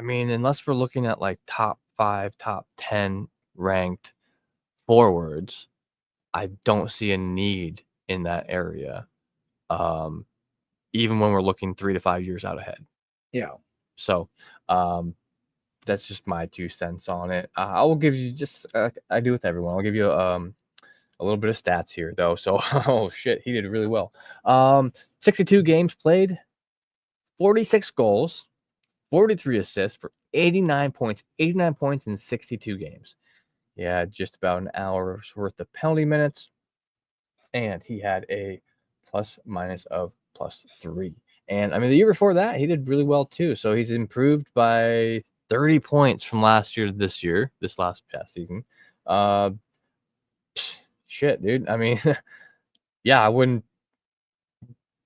mean, unless we're looking at like top 5, top 10 ranked forwards, I don't see a need in that area. Even when we're looking 3 to 5 years out ahead. Yeah. So, that's just my 2 cents on it. I will give you just I do with everyone. I'll give you a little bit of stats here though. So, oh shit, he did really well. 62 games played, 46 goals, 43 assists for 89 points. 89 points in 62 games. He had just about an hour's worth of penalty minutes, and he had a plus minus of +3. And I mean, the year before that, he did really well too. So he's improved by 30 points from last year to this past season. Shit, dude. I mean, yeah, I wouldn't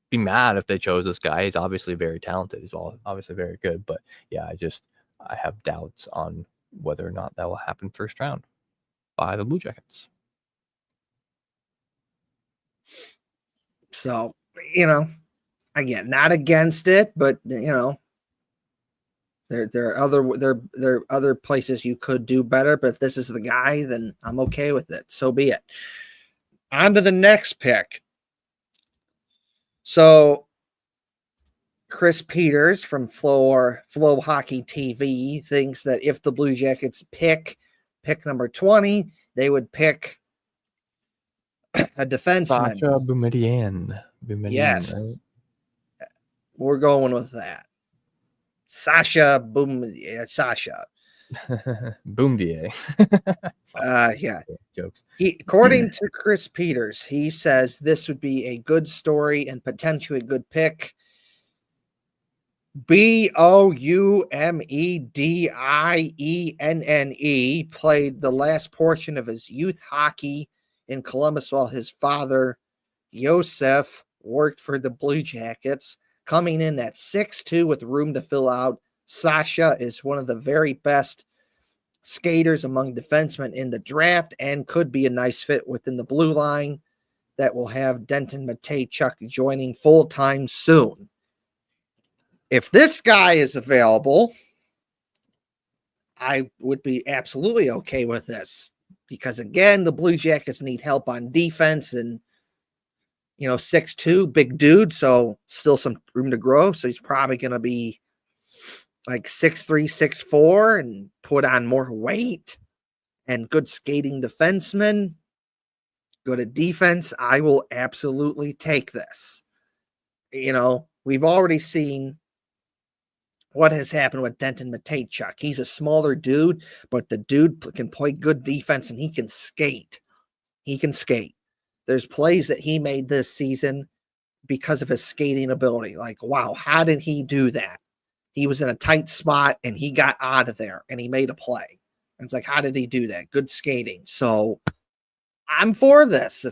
be mad if they chose this guy. He's obviously very talented. He's obviously very good. But yeah, I have doubts on whether or not that will happen first round by the Blue Jackets. So, again, not against it, but there are other places you could do better. But if this is the guy, then I'm okay with it. So be it. On to the next pick. So Chris Peters from Flow Hockey TV thinks that if the Blue Jackets pick number 20, they would pick a defenseman. Sasha Boumedienne. Yes. Right? We're going with that. Sasha. Boomdier. Yeah. Jokes. According to Chris Peters, he says this would be a good story and potentially a good pick. Boumedienne played the last portion of his youth hockey in Columbus while his father, Yosef, worked for the Blue Jackets. Coming in at 6'2" with room to fill out, Sasha is one of the very best skaters among defensemen in the draft and could be a nice fit within the blue line that will have Denton Mateychuk joining full-time soon. If this guy is available, I would be absolutely okay with this because, again, the Blue Jackets need help on defense and, 6'2", big dude, so still some room to grow. So he's probably going to be like 6'3", 6'4", and put on more weight and good skating defenseman, good at defense. I will absolutely take this. We've already seen what has happened with Denton Mateychuk. He's a smaller dude, but the dude can play good defense and he can skate. There's plays that he made this season because of his skating ability. Like, wow, how did he do that? He was in a tight spot and he got out of there and he made a play. And it's like, how did he do that? Good skating. So I'm for this.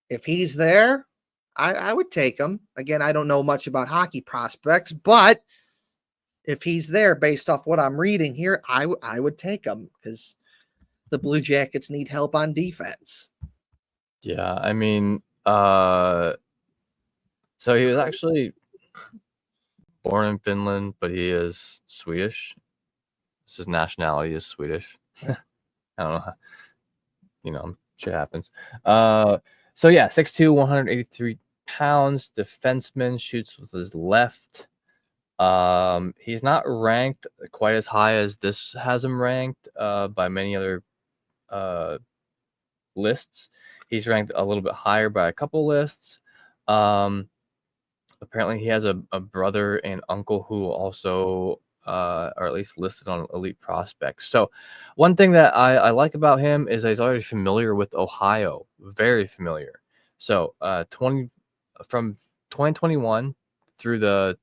If he's there, I would take him. Again, I don't know much about hockey prospects, but if he's there based off what I'm reading here, I would take him because the Blue Jackets need help on defense. Yeah, I mean, so he was actually born in Finland, but he is Swedish. His nationality is Swedish. I don't know. Shit happens. So yeah, 6'2", 183 pounds, defenseman, shoots with his left. He's not ranked quite as high as this has him ranked by many other lists. He's ranked a little bit higher by a couple lists. Apparently, he has a brother and uncle who also are at least listed on Elite Prospects. So, one thing that I like about him is that he's already familiar with Ohio, very familiar. So, 2021 through that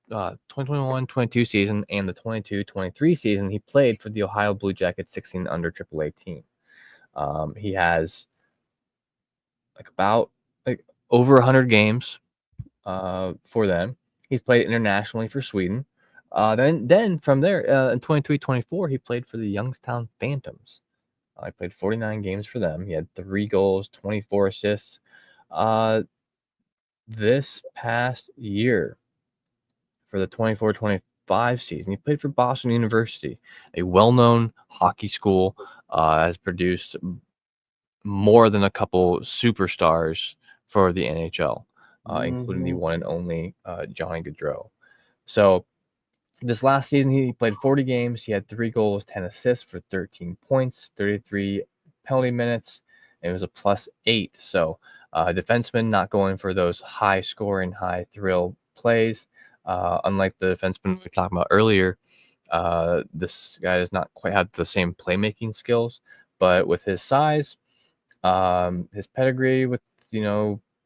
2021-22 season and the 22-23 season, he played for the Ohio Blue Jackets 16 under AAA team. He has like over 100 games for them. He's played internationally for Sweden. Then from there in 23-24, he played for the Youngstown Phantoms. He played 49 games for them. He had 3 goals, 24 assists. This past year, for the 24-25 season, he played for Boston University, a well-known hockey school. Has produced more than a couple superstars for the NHL, including the one and only Johnny Gaudreau. So this last season, he played 40 games. He had 3 goals, 10 assists for 13 points, 33 penalty minutes. And it was a +8. So defenseman not going for those high-scoring, high-thrill plays. Unlike the defenseman we were talking about earlier, this guy does not quite have the same playmaking skills. But with his size, his pedigree with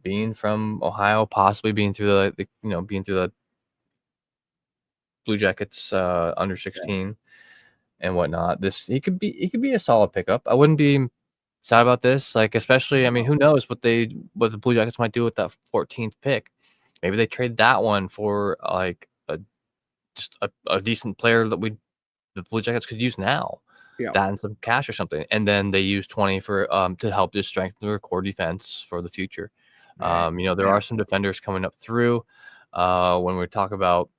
being from Ohio, possibly being through the Blue Jackets under 16 and whatnot, he could be a solid pickup. I wouldn't be sad about this, especially. I mean, who knows what the Blue Jackets might do with that 14th pick? Maybe they trade that one for just a decent player that the Blue Jackets could use now. Yeah. That and some cash or something, and then they use 20 for to help just strengthen their core defense for the future. There are some defenders coming up through when we talk about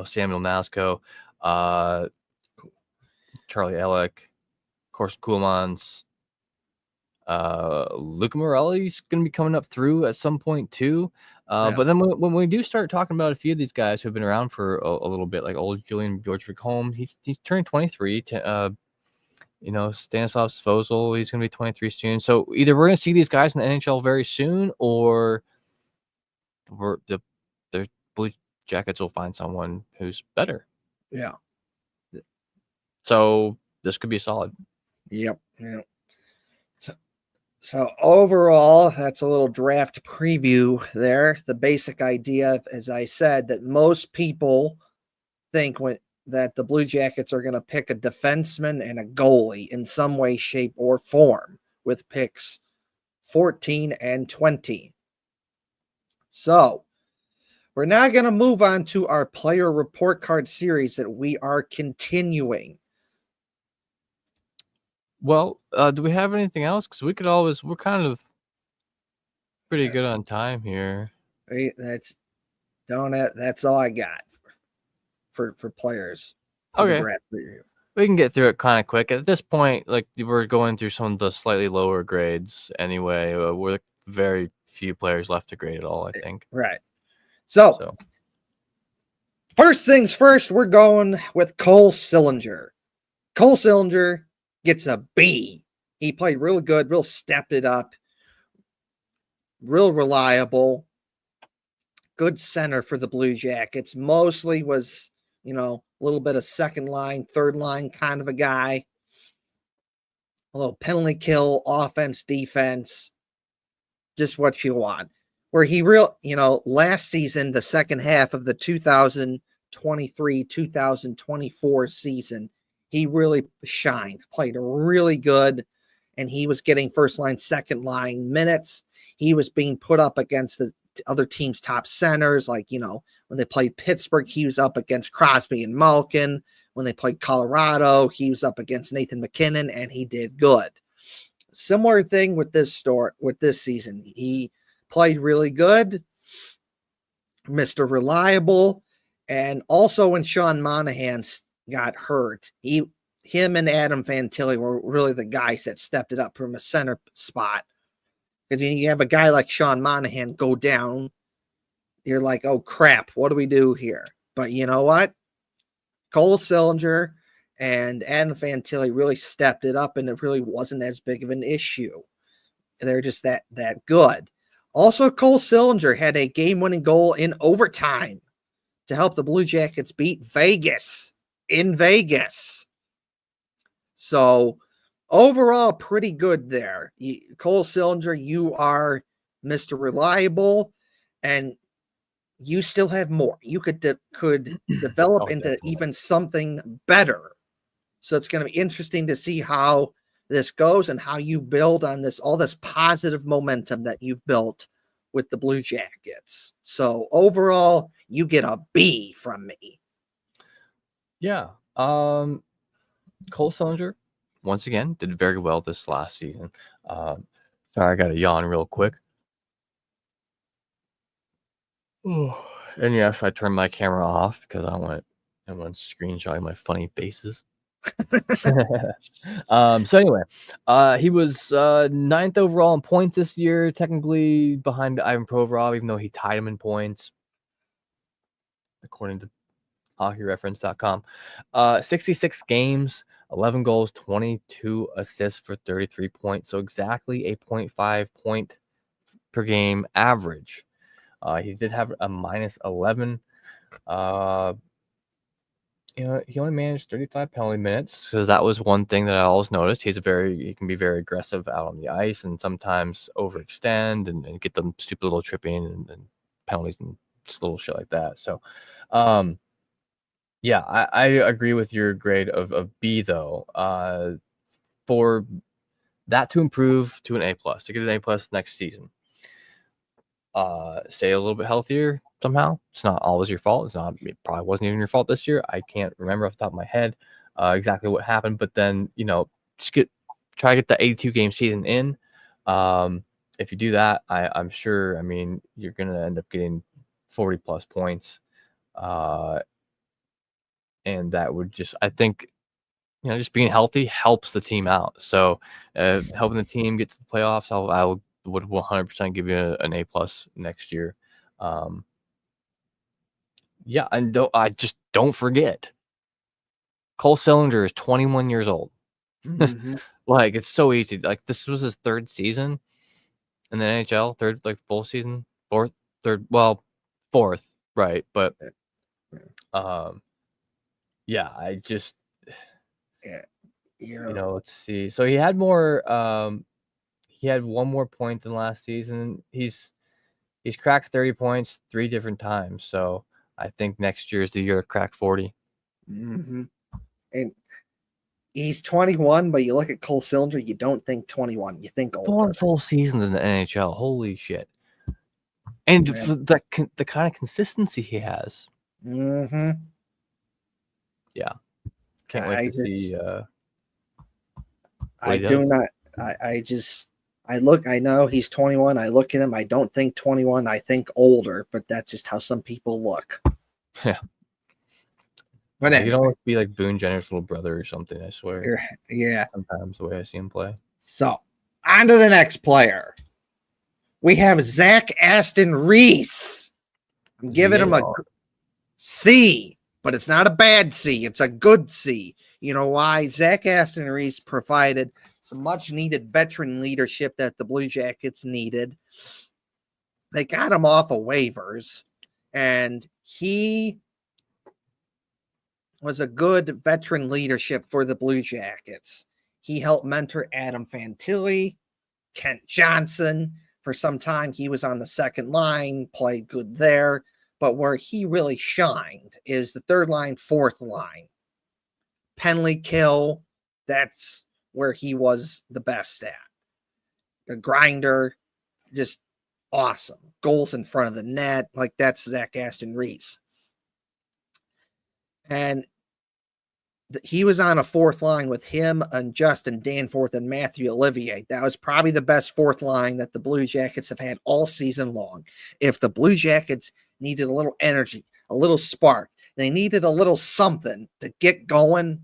Samuel Nasco, Charlie Ellick, of course Kuhlmans, Luca Morelli's going to be coming up through at some point too. But then when we do start talking about a few of these guys who've been around for a little bit, like old Julian Bjorkholm, he's turning 23. Stanislav Svozil, he's going to be 23 soon. So either we're going to see these guys in the NHL very soon, or the Blue Jackets will find someone who's better. Yeah. So this could be solid. Yep. So overall, that's a little draft preview there. The basic idea, as I said, that most people think that the Blue Jackets are going to pick a defenseman and a goalie in some way, shape, or form with picks 14 and 20. So we're now going to move on to our player report card series that we are continuing. Well, do we have anything else? Because we're kind of pretty good on time here. That's all I got for players. Okay. The draft preview. We can get through it kind of quick. At this point, we're going through some of the slightly lower grades anyway. We're very few players left to grade at all, I think. Right. So first things first, we're going with Cole Sillinger. Cole Sillinger gets a B. He played real good, real stepped it up, real reliable, good center for the Blue Jackets. Mostly was, a little bit of second line, third line kind of a guy. A little penalty kill, offense, defense, just what you want. Where he last season, the second half of the 2023-2024 season, he really shined, played really good, and he was getting first line, second line minutes. He was being put up against the other team's top centers. When they played Pittsburgh, he was up against Crosby and Malkin. When they played Colorado, he was up against Nathan McKinnon, and he did good. Similar thing with this season. He played really good, Mr. Reliable, and also when Sean Monahan got hurt, him and Adam Fantilli were really the guys that stepped it up from a center spot. Because you have a guy like Sean Monahan go down, you're like, oh crap, what do we do here? But you know what? Cole Sillinger and Adam Fantilli really stepped it up, and it really wasn't as big of an issue. They're just that good. Also, Cole Sillinger had a game-winning goal in overtime to help the Blue Jackets beat Vegas in Vegas. So overall, pretty good there. Cole Sillinger, you are Mr. Reliable, and you still have more. You could develop into definitely. even something better. So it's going to be interesting to see how this goes and how you build on this, all this positive momentum that you've built with the Blue Jackets. So overall, you get a B from me. Yeah. Cole Sillinger, once again, did very well this last season. Sorry, I got to yawn real quick. And yes, I turned my camera off because I want screenshotting my funny faces. So anyway, he was ninth overall in points this year, technically behind Ivan Provorov, even though he tied him in points, according to hockeyreference.com. 66 games, 11 goals, 22 assists for 33 points. So exactly a 0.5 point per game average. He did have a minus 11. He only managed 35 penalty minutes, so that was one thing that I always noticed. He can be very aggressive out on the ice and sometimes overextend and get them stupid little tripping and penalties and just little shit like that. So, yeah, I agree with your grade of B though. For that to improve to an A+, to get an A+ next season. Stay a little bit healthier somehow. It's not always your fault. It probably wasn't even your fault this year. I can't remember off the top of my head exactly what happened, but then, just try to get the 82 game season in. If you do that, I'm sure, you're going to end up getting 40 plus points. And that would I think, just being healthy helps the team out. So helping the team get to the playoffs, I would 100% give you an A+ next year. Yeah, and don't forget, Cole Sillinger is 21 years old. Mm-hmm. Like, it's so easy. Like, this was his third season in the NHL, third full season, fourth, right? But yeah, yeah, let's see. So he had more. He had one more point than last season. He's cracked 30 points 3 different times. So I think next year is the year to crack 40. Mm-hmm. And he's 21, but you look at Cole Sillinger, you don't think 21. You think older. 4 full seasons in the NHL. Holy shit. And the kind of consistency he has. Mm-hmm. Yeah. Can't wait to see I do not. I know he's 21. I look at him. I don't think 21. I think older, but that's just how some people look. Yeah. But anyway. He'd almost be like Boone Jenner's little brother or something, I swear. Yeah. Sometimes the way I see him play. So, on to the next player. We have Zach Aston Reese. I'm giving him a C, but it's not a bad C. It's a good C. You know why? Zach Aston Reese provided some much needed veteran leadership that the Blue Jackets needed. They got him off of waivers, and he was a good veteran leadership for the Blue Jackets. He helped mentor Adam Fantilli, Kent Johnson. For some time, he was on the second line, played good there. But where he really shined is the third line, fourth line. Penalty kill, that's where he was the best at. A grinder, just awesome. Goals in front of the net, like that's Zach Aston Reese. And he was on a fourth line with him and Justin Danforth and Matthew Olivier. That was probably the best fourth line that the Blue Jackets have had all season long. If the Blue Jackets needed a little energy, a little spark, they needed a little something to get going,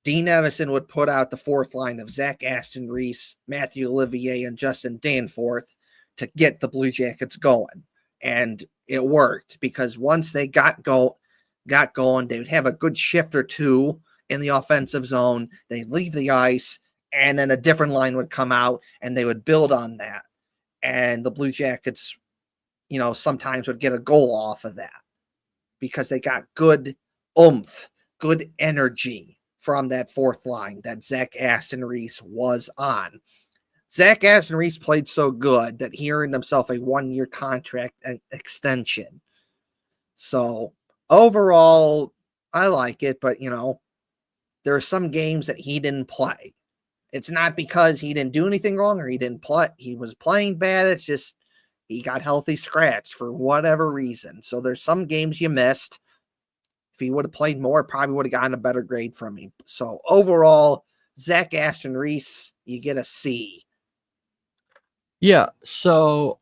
Dean Evison would put out the fourth line of Zach Aston Reese, Matthew Olivier, and Justin Danforth to get the Blue Jackets going. And it worked because once they got going, they would have a good shift or two in the offensive zone. They'd leave the ice, and then a different line would come out, and they would build on that. And the Blue Jackets, sometimes would get a goal off of that because they got good oomph, good energy from that fourth line that Zach Aston Reese was on. Zach Aston Reese played so good that he earned himself a 1-year contract extension. So overall, I like it, but there are some games that he didn't play. It's not because he didn't do anything wrong or he was playing bad. It's just he got healthy scratched for whatever reason. So there's some games you missed. If he would have played more, probably would have gotten a better grade from me. So overall, Zach Aston Reese, you get a C. Yeah, so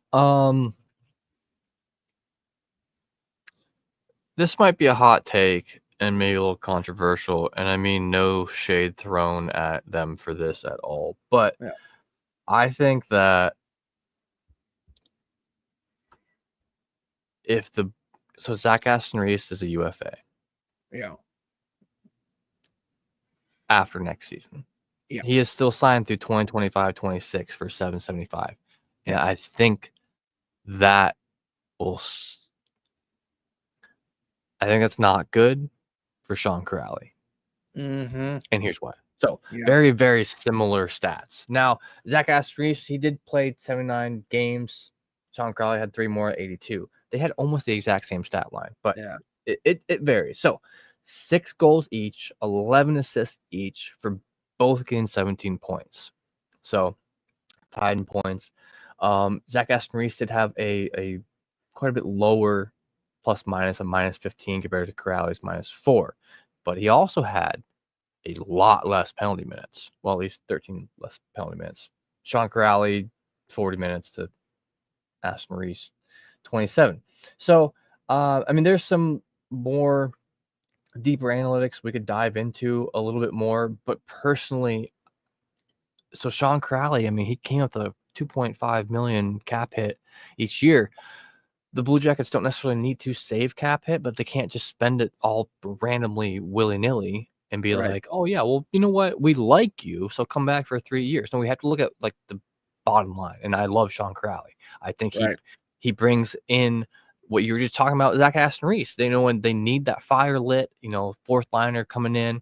this might be a hot take and maybe a little controversial, and I mean no shade thrown at them for this at all, but Yeah. I think that so Zach Aston Reese is a UFA Yeah. after next season. Yeah. He is still signed through 2025-26 for $775. And I think that I think that's not good for Sean Corrali. Mm-hmm. And here's why. So very, very similar stats. Now, Zach Aston Reese, he did play 79 games. Sean Corrali had 3 more at 82. They had almost the exact same stat line, but it varies. So 6 goals each, 11 assists each for both getting 17 points. So tied in points. Zach Aston Reese did have a quite a bit lower plus minus, a minus 15 compared to Corrali's minus 4. But he also had a lot less penalty minutes. Well, at least 13 less penalty minutes. Sean Corrali, 40 minutes to Aston Reese, 27. So, I mean, there's some more deeper analytics we could dive into a little bit more. But personally, so Sean Corrali, I mean, he came up with a $2.5 million cap hit each year. The Blue Jackets don't necessarily need to save cap hit, but they can't just spend it all randomly willy-nilly and be like, oh, yeah, well, you know what? We like you, so come back for 3 years. No, we have to look at, like, the bottom line, and I love Sean Corrali. I think he brings in what you were just talking about, Zach Aston Reese. They know when they need that fire lit, fourth liner coming in.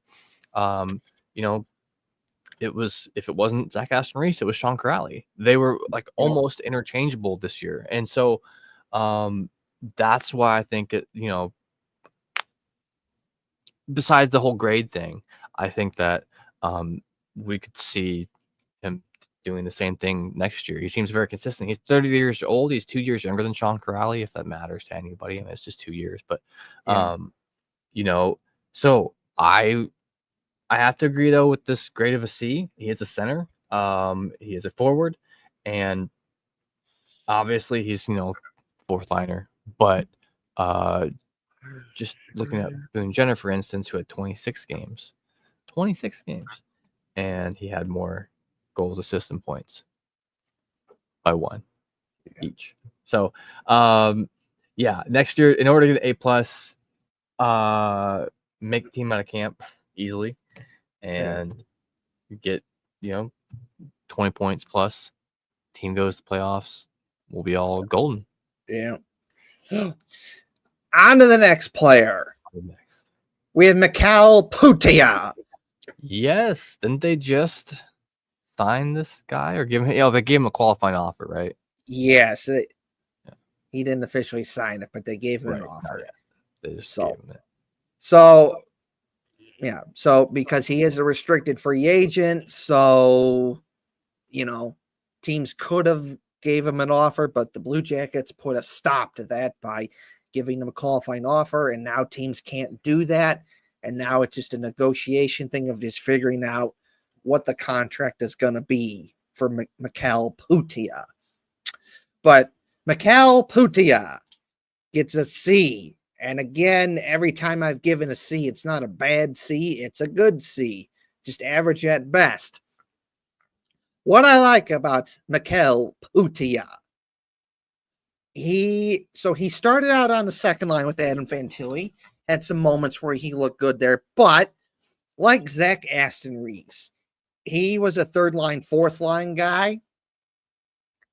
If it wasn't Zach Aston Reese, it was Sean Corrali. They were, like, almost interchangeable this year, and so that's why I think it, besides the whole grade thing, I think that we could see him doing the same thing next year. He seems very consistent. He's 30 years old. He's 2 years younger than Sean Corrali, if that matters to anybody. I mean, it's just 2 years, but so I have to agree though with this grade of a C. He is a center. He is a forward, and obviously he's fourth liner, but just looking at Boone Jenner, for instance, who had 26 games, and he had more goals, assists, and points by 1 each. So, next year, in order to get A+, make the team out of camp easily, and get 20 points plus. Team goes to playoffs. We'll be all golden. Yeah. On to the next player. We have Mikhail Putia. Yes. Didn't they just sign this guy or give him? They gave him a qualifying offer, right? Yes. He didn't officially sign it, but they gave him an offer. They just gave him it. So because he is a restricted free agent, so teams could have gave him an offer, but the Blue Jackets put a stop to that by giving them a qualifying offer, and now teams can't do that. And now it's just a negotiation thing of just figuring out what the contract is going to be for Mikhail Putia. But Mikhail Putia gets a C. And again, every time I've given a C, it's not a bad C. It's a good C. Just average at best. What I like about Mikhail Putia, he started out on the second line with Adam Fantilli, had some moments where he looked good there, but like Zach Aston Reese, he was a third line, fourth line guy,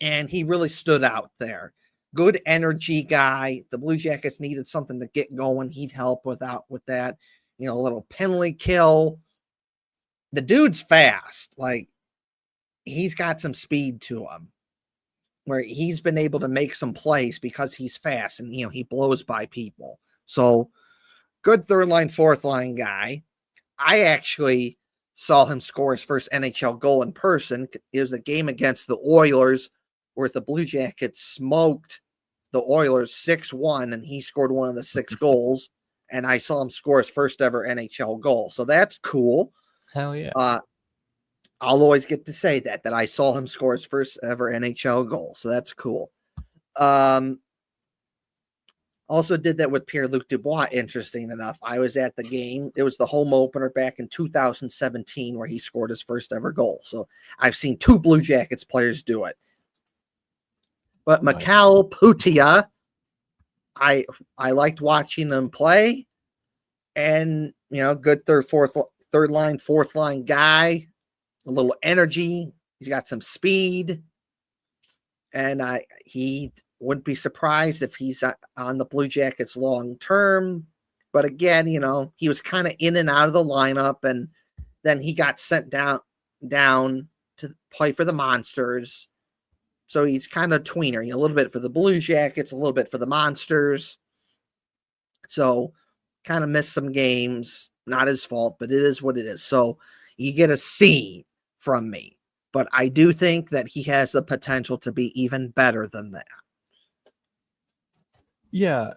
and he really stood out there. Good energy guy. The Blue Jackets needed something to get going. He'd help with that, a little penalty kill. The dude's fast. Like, he's got some speed to him where he's been able to make some plays because he's fast and, he blows by people. So good third line, fourth line guy. I actually saw him score his first NHL goal in person. It was a game against the Oilers where the Blue Jackets smoked the Oilers 6-1, and he scored one of the 6 goals. And I saw him score his first ever NHL goal. So that's cool. Hell yeah. I'll always get to say that I saw him score his first ever NHL goal. So that's cool. Also did that with Pierre-Luc Dubois, interesting enough. I was at the game. It was the home opener back in 2017 where he scored his first ever goal. So I've seen 2 Blue Jackets players do it. But Mikhail Putia, I liked watching him play. And, good third line, fourth line guy. A little energy. He's got some speed. And he wouldn't be surprised if he's on the Blue Jackets long term. But again, he was kind of in and out of the lineup, and then he got sent down to play for the Monsters. So he's kind of tweener, a little bit for the Blue Jackets, a little bit for the Monsters. So kind of missed some games. Not his fault, but it is what it is. So you get a C from me. But I do think that he has the potential to be even better than that. Yeah.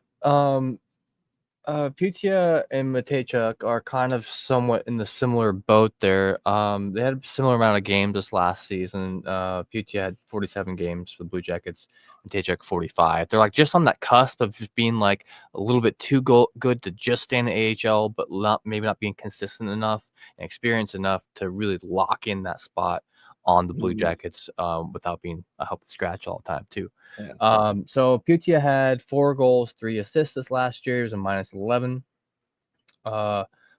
Putia and Matejchuk are kind of somewhat in the similar boat there. They had a similar amount of games this last season. Putia had 47 games for the Blue Jackets, Matejchuk 45. They're like just on that cusp of just being like a little bit too good to just stay in the AHL, but maybe not being consistent enough and experienced enough to really lock in that spot on the Blue Jackets without being a helpless scratch all the time too. Yeah. So Putia had 4 goals, 3 assists this last year. He was a -11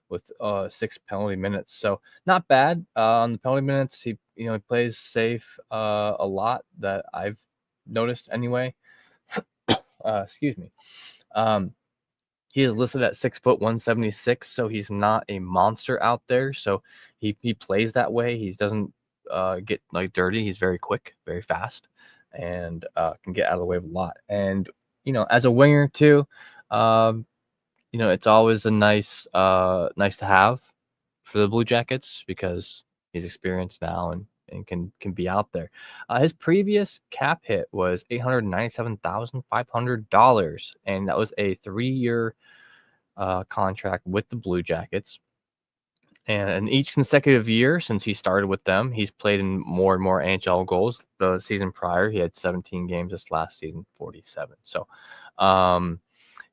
with 6 penalty minutes. So not bad on the penalty minutes. He plays safe a lot that I've noticed anyway. Excuse me. He is listed at 6 foot 176, so he's not a monster out there. So he plays that way. He doesn't get like dirty. He's very quick, very fast, and can get out of the way of a lot. And as a winger too, it's always a nice to have for the Blue Jackets because he's experienced now and can be out there. His previous cap hit was $897,500, and that was a 3-year contract with the Blue Jackets. And in each consecutive year since he started with them, he's played in more and more NHL goals. The season prior, he had 17 games. This last season, 47. So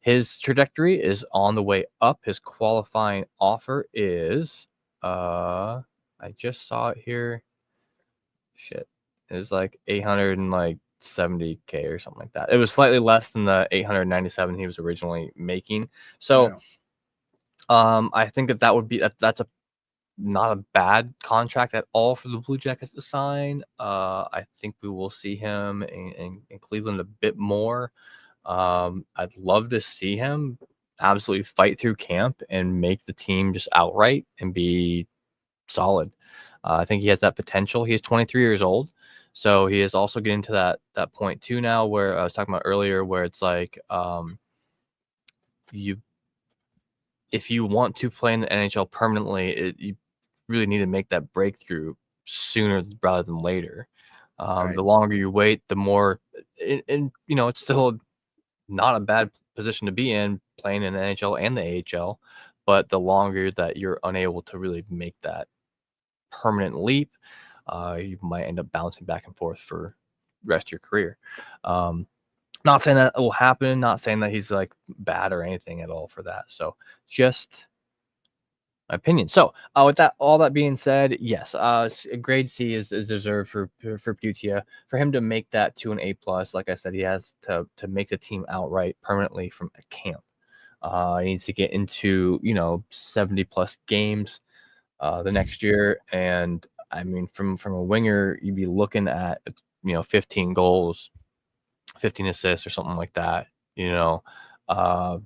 his trajectory is on the way up. His qualifying offer is, I just saw it here. Shit. It was like 870K or something like that. It was slightly less than the 897 he was originally making. So I think that would be that's not a bad contract at all for the Blue Jackets to sign. I think we will see him in Cleveland a bit more. I'd love to see him absolutely fight through camp and make the team just outright and be solid. I think he has that potential. He is 23 years old, so he is also getting to that point too now where I was talking about earlier, where it's like if you want to play in the NHL permanently, you really need to make that breakthrough sooner rather than later. Right. The longer you wait, the more, and it's still not a bad position to be in, playing in the NHL and the AHL, but the longer that you're unable to really make that permanent leap, you might end up bouncing back and forth for the rest of your career. Not saying that will happen, not saying that he's like bad or anything at all for that. So just my opinion. So, with that, all that being said, yes, grade C is deserved for Putia. For him to make that to an A plus, like I said, he has to make the team outright permanently from a camp. He needs to get into 70 plus games the next year, and I mean from a winger, you'd be looking at 15 goals, 15 assists, or something like that. Uh,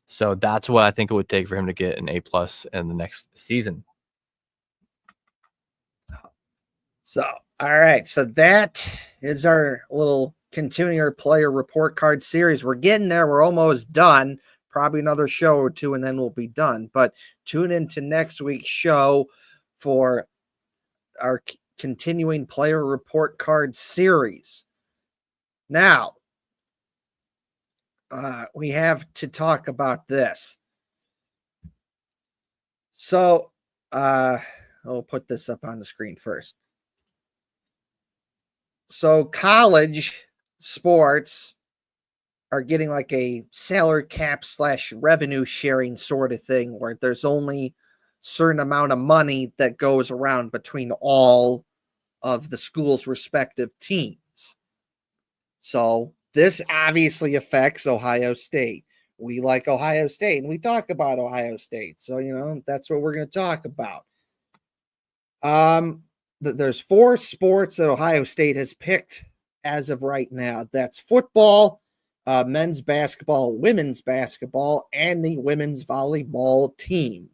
so that's what I think it would take for him to get an A plus in the next season. So, all right. So that is our little continuing our player report card series. We're getting there. We're almost done. Probably another show or two, and then we'll be done. But tune into next week's show for our continuing player report card series. Now, we have to talk about this. So, I'll put this up on the screen first. So, college sports are getting like a salary cap / revenue sharing sort of thing where there's only certain amount of money that goes around between all of the school's respective teams. So this obviously affects Ohio State. We like Ohio State and we talk about Ohio State. So, that's what we're going to talk about. There's 4 sports that Ohio State has picked as of right now. That's football, men's basketball, women's basketball, and the women's volleyball team.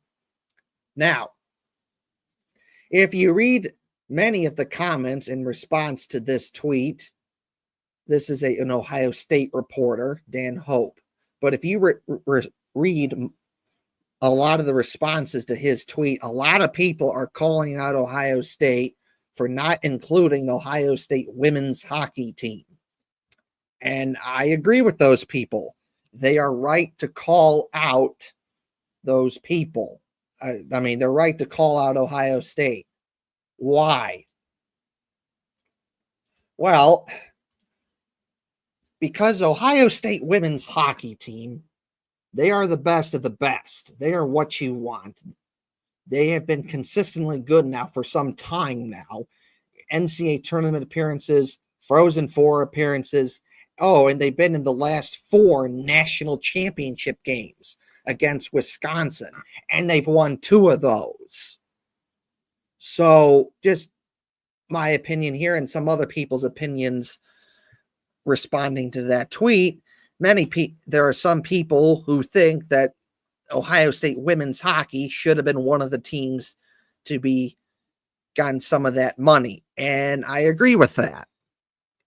Now, if you read many of the comments in response to this tweet, this is an Ohio State reporter, Dan Hope. But if you read a lot of the responses to his tweet, a lot of people are calling out Ohio State for not including the Ohio State women's hockey team. And I agree with those people. They are right to call out those people. I mean, they're right to call out Ohio State. Why? Well, because Ohio State women's hockey team, they are the best of the best. They are what you want. They have been consistently good now for some time now. NCAA tournament appearances, Frozen Four appearances. Oh, and they've been in the last 4 national championship games against Wisconsin, and they've won 2 of those. So just my opinion here and some other people's opinions responding to that tweet. There are some people who think that Ohio State women's hockey should have been one of the teams to be gotten some of that money. And I agree with that.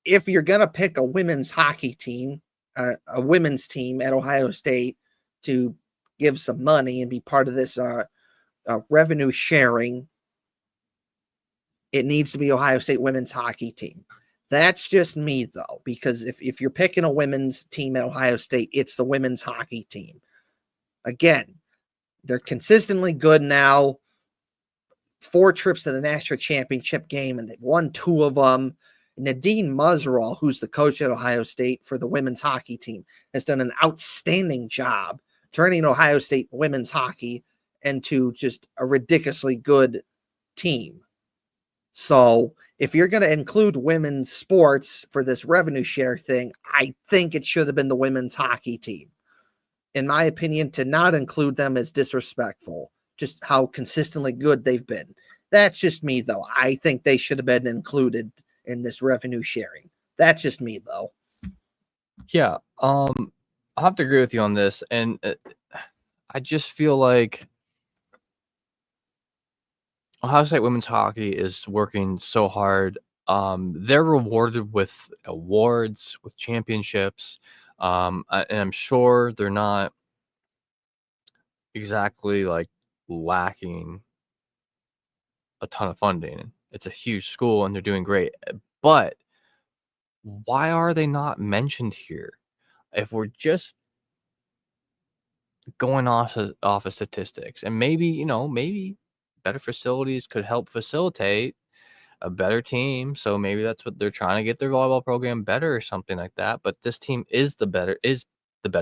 If you're going to pick a women's hockey team, a women's team at Ohio State to give some money and be part of this revenue sharing, it needs to be Ohio State women's hockey team. That's just me, though, because if you're picking a women's team at Ohio State, it's the women's hockey team. Again, they're consistently good now. 4 trips to the national championship game, and they've won 2 of them. Nadine Muzzerall, who's the coach at Ohio State for the women's hockey team, has done an outstanding job turning Ohio State women's hockey into just a ridiculously good team. So if you're going to include women's sports for this revenue share thing, I think it should have been the women's hockey team. In my opinion, to not include them is disrespectful, just how consistently good they've been. That's just me, though. I think they should have been included in this revenue sharing. That's just me, though. Yeah, I'll have to agree with you on this, and I just feel like Ohio State women's hockey is working so hard. They're rewarded with awards, with championships, and I'm sure they're not exactly like lacking a ton of funding. It's a huge school and they're doing great. But why are they not mentioned here? If we're just going off of statistics, and maybe better facilities could help facilitate a better team. So maybe that's what they're trying to get their volleyball program better or something like that. But this team is the better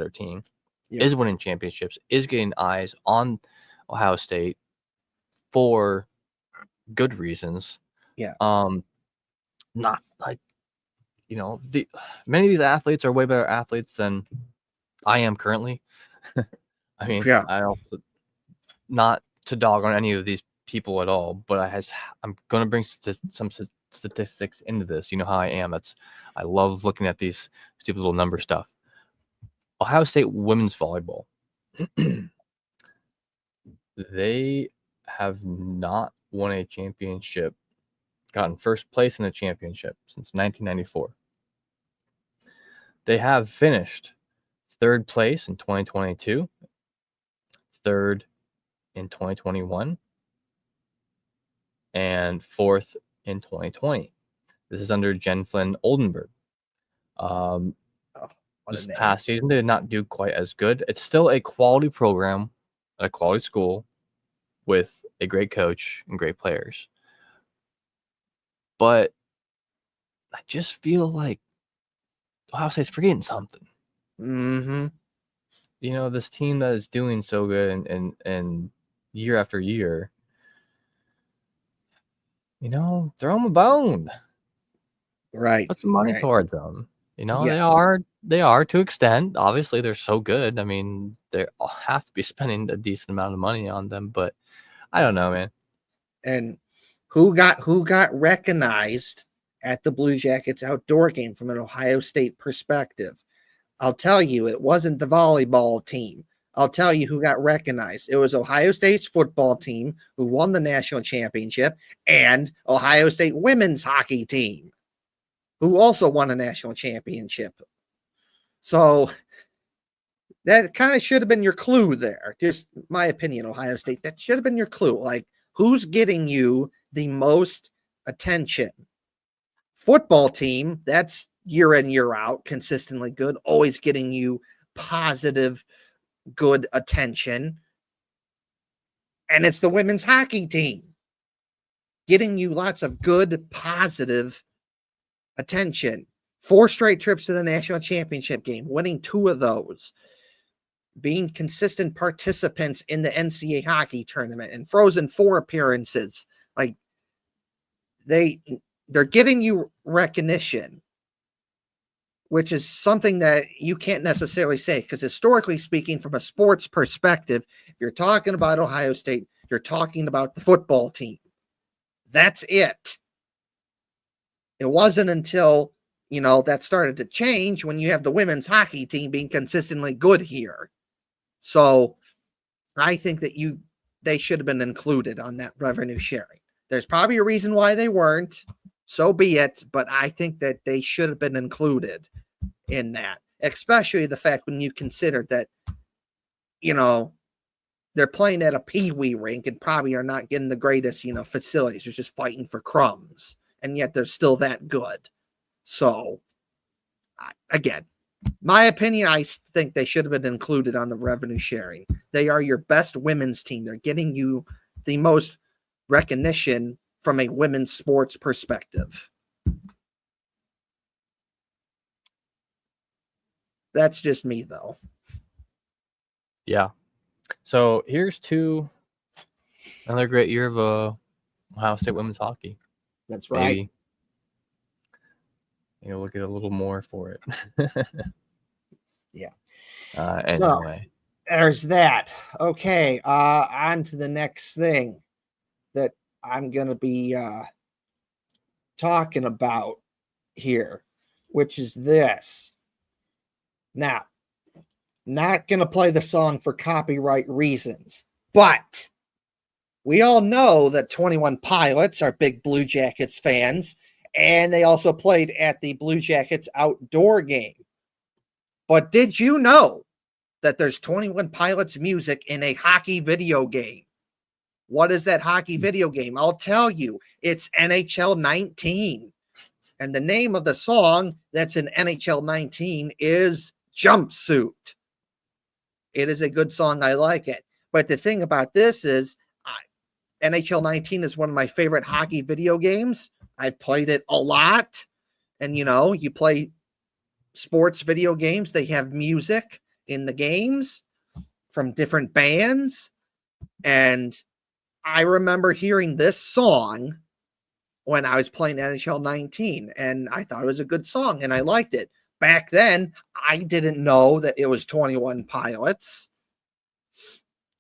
team, Yeah. is winning championships, is getting eyes on Ohio State for good reasons. Yeah. Not like, many of these athletes are way better athletes than I am currently. I mean, Yeah. I also, not to dog on any of these people at all, but I'm going to bring some statistics into this. You know how I am. I love looking at these stupid little number stuff. Ohio State women's volleyball. They have not won a championship, gotten first place in a championship since 1994. They have finished third place in 2022, third in 2021, and fourth in 2020. This is under Jen Flynn Oldenburg. This past season, they did not do quite as good. It's still a quality program, a quality school with a great coach and great players. But I just feel like Ohio State's forgetting something. Mm-hmm. This team that is doing so good and year after year, throw them a bone. Right. Put some money Right. towards them. Yes. They are to extent. Obviously, they're so good. I mean, they have to be spending a decent amount of money on them, but I don't know, man. And who got recognized at the Blue Jackets outdoor game from an Ohio State perspective? I'll tell you, it wasn't the volleyball team. I'll tell you who got recognized. It was Ohio State's football team who won the national championship and Ohio State women's hockey team who also won a national championship. So that kind of should have been your clue there. Just my opinion, Ohio State, that should have been your clue. Like, who's getting you the most attention? Football team, that's year in, year out, consistently good, always getting you positive, good attention. And it's the women's hockey team getting you lots of good, positive attention. 4 straight trips to the national championship game, winning 2 of those, being consistent participants in the NCAA hockey tournament and Frozen Four appearances. Like, they're giving you recognition, which is something that you can't necessarily say, because historically speaking, from a sports perspective, if you're talking about Ohio State, you're talking about the football team. That's it. It wasn't until, that started to change when you have the women's hockey team being consistently good here. So I think that they should have been included on that revenue sharing. There's probably a reason why they weren't. So be it. But I think that they should have been included in that, especially the fact when you consider that, they're playing at a peewee rink and probably are not getting the greatest, facilities. They're just fighting for crumbs. And yet they're still that good. So, again, my opinion, I think they should have been included on the revenue sharing. They are your best women's team. They're getting you the most recognition from a women's sports perspective. That's just me, though. Yeah. So here's to another great year of Ohio State women's hockey. That's right. Maybe, we'll get a little more for it. Yeah. Anyway. So, there's that. Okay. On to the next thing that I'm going to be talking about here, which is this. Now, not going to play the song for copyright reasons, but we all know that 21 Pilots are big Blue Jackets fans, and they also played at the Blue Jackets outdoor game. But did you know that there's 21 Pilots music in a hockey video game? What is that hockey video game? I'll tell you. It's NHL 19. And the name of the song that's in NHL 19 is Jumpsuit. It is a good song. I like it. But the thing about this is NHL 19 is one of my favorite hockey video games. I've played it a lot. And, you play sports video games. They have music in the games from different bands. And I remember hearing this song when I was playing NHL 19, and I thought it was a good song, and I liked it. Back then, I didn't know that it was 21 Pilots.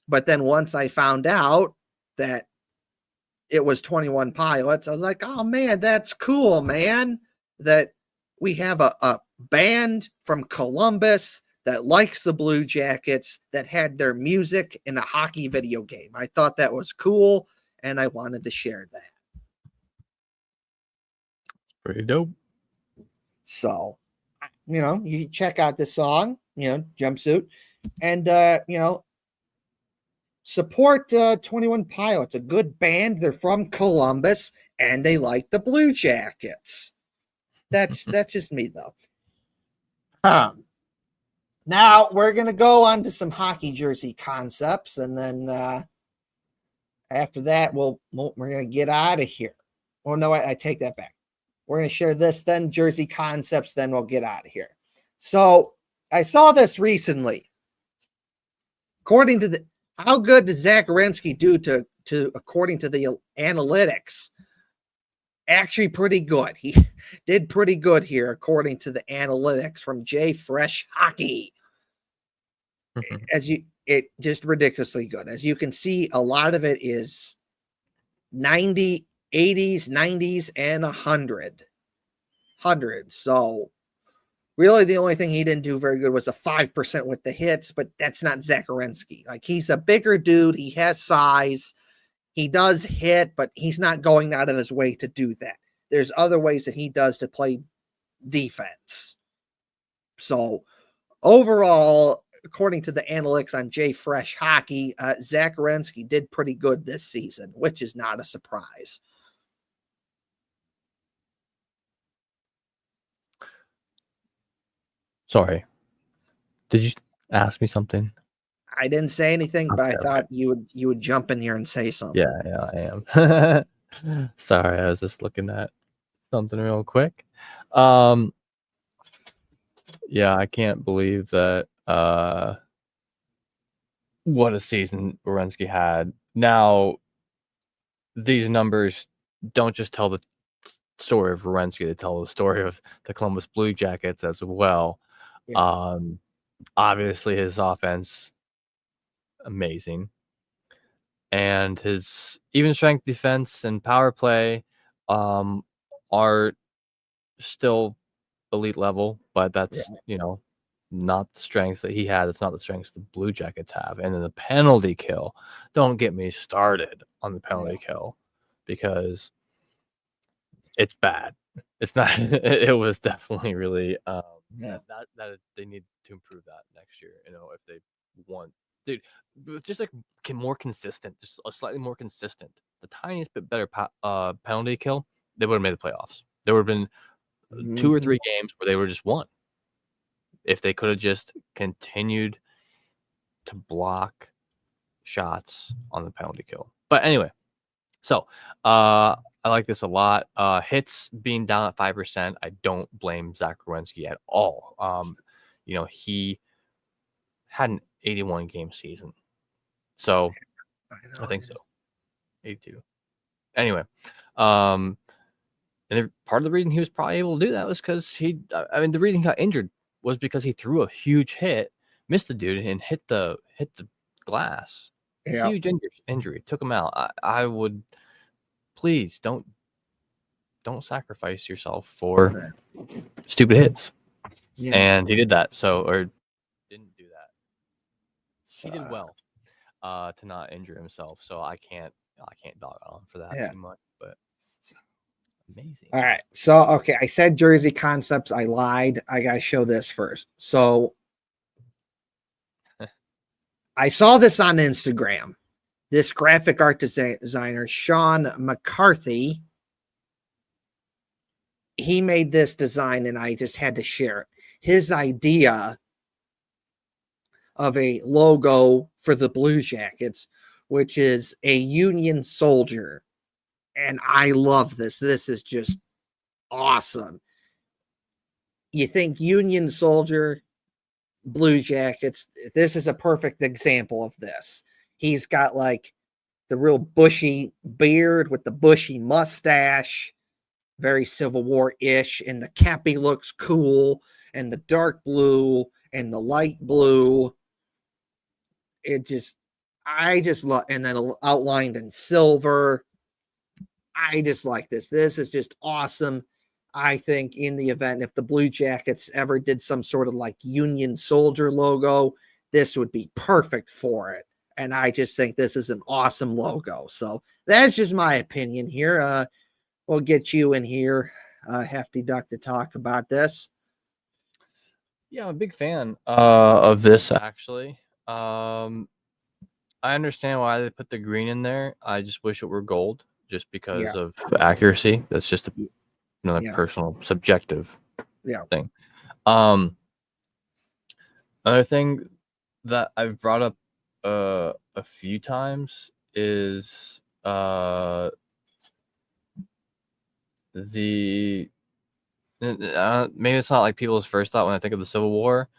But then once I found out that it was 21 Pilots, I was like, oh man, that's cool, man. That we have a band from Columbus that likes the Blue Jackets that had their music in a hockey video game. I thought that was cool, and I wanted to share that. Pretty dope. So, you check out the song, Jumpsuit, and, support 21 Pilots, a good band. They're from Columbus, and they like the Blue Jackets. That's just me, though. Now we're going to go on to some hockey jersey concepts, and then after that, we're going to get out of here. Oh, no, I take that back. We're going to share this, then jersey concepts, then we'll get out of here. So I saw this recently. According to how good does Zach Werenski do to according to the analytics? Actually, pretty good. He did pretty good here, according to the analytics from J Fresh Hockey. It just ridiculously good. As you can see, a lot of it is 90, 80s, 90s, and 100. So really the only thing he didn't do very good was a 5% with the hits, but that's not Zach Werenski. Like, he's a bigger dude. He has size. He does hit, but he's not going out of his way to do that. There's other ways that he does to play defense. So overall, according to the analytics on J Fresh Hockey, Zach Werenski did pretty good this season, which is not a surprise. Sorry. Did you ask me something? I didn't say anything, but I thought you would jump in here and say something. Yeah, I am. Sorry, I was just looking at something real quick. Yeah, I can't believe that what a season Werenski had. Now, these numbers don't just tell the story of Werenski, they tell the story of the Columbus Blue Jackets as well. Yeah. Obviously his offense, amazing. And his even strength defense and power play are still elite level, but that's not the strengths that he had. It's not the strengths the Blue Jackets have. And then the penalty kill, don't get me started on the penalty kill, because it's bad. It's not. It was definitely really that they need to improve that next year. If they want, dude, just like more consistent, just a slightly more consistent, the tiniest bit better penalty kill, they would have made the playoffs. There would have been 2 or 3 games where they were just won if they could have just continued to block shots on the penalty kill. But anyway, so I like this a lot. Hits being down at 5%, I don't blame Zach Werenski at all. He had an 81 game season, so I think so, 82. Anyway, and part of the reason he was probably able to do that was because the reason he got injured was because he threw a huge hit, missed the dude, and hit the glass. Yeah. Huge injury, took him out. I would please don't sacrifice yourself for stupid hits. Yeah. And he did that. Or didn't do that. He did well to not injure himself. So I can't dog on him for that too much. But amazing. All right. So okay, I said jersey concepts. I lied. I gotta show this first. So I saw this on Instagram. This graphic art designer, Sean McCarthy, he made this design, and I just had to share it. His idea of a logo for the Blue Jackets, which is a Union soldier. And I love this. This is just awesome. You think Union soldier, Blue Jackets, this is a perfect example of this. He's got like the real bushy beard with the bushy mustache, very Civil War-ish, and the cappy looks cool, and the dark blue and the light blue. I just love, and then outlined in silver. I just like this. This is just awesome. I think in the event, if the Blue Jackets ever did some sort of like Union Soldier logo, this would be perfect for it. And I just think this is an awesome logo. So that's just my opinion here. We'll get you in here, Hefty Duck, to talk about this. Yeah, I'm a big fan of this, actually. I understand why they put the green in there. I just wish it were gold, just because of accuracy. That's just another personal subjective thing. Another thing that I've brought up a few times is the maybe it's not like people's first thought when I think of the Civil War,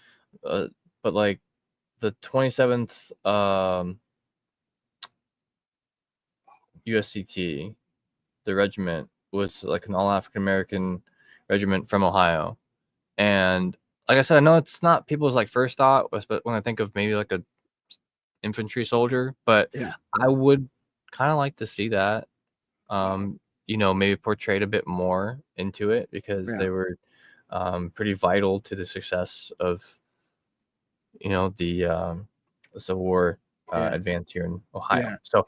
but like the 27th USCT, the regiment was like an all African American regiment from Ohio, and like I said, I know it's not people's like first thought, but when I think of maybe like a infantry soldier, but I would kind of like to see that, maybe portrayed a bit more into it, because they were pretty vital to the success of the Civil War advance here in Ohio. So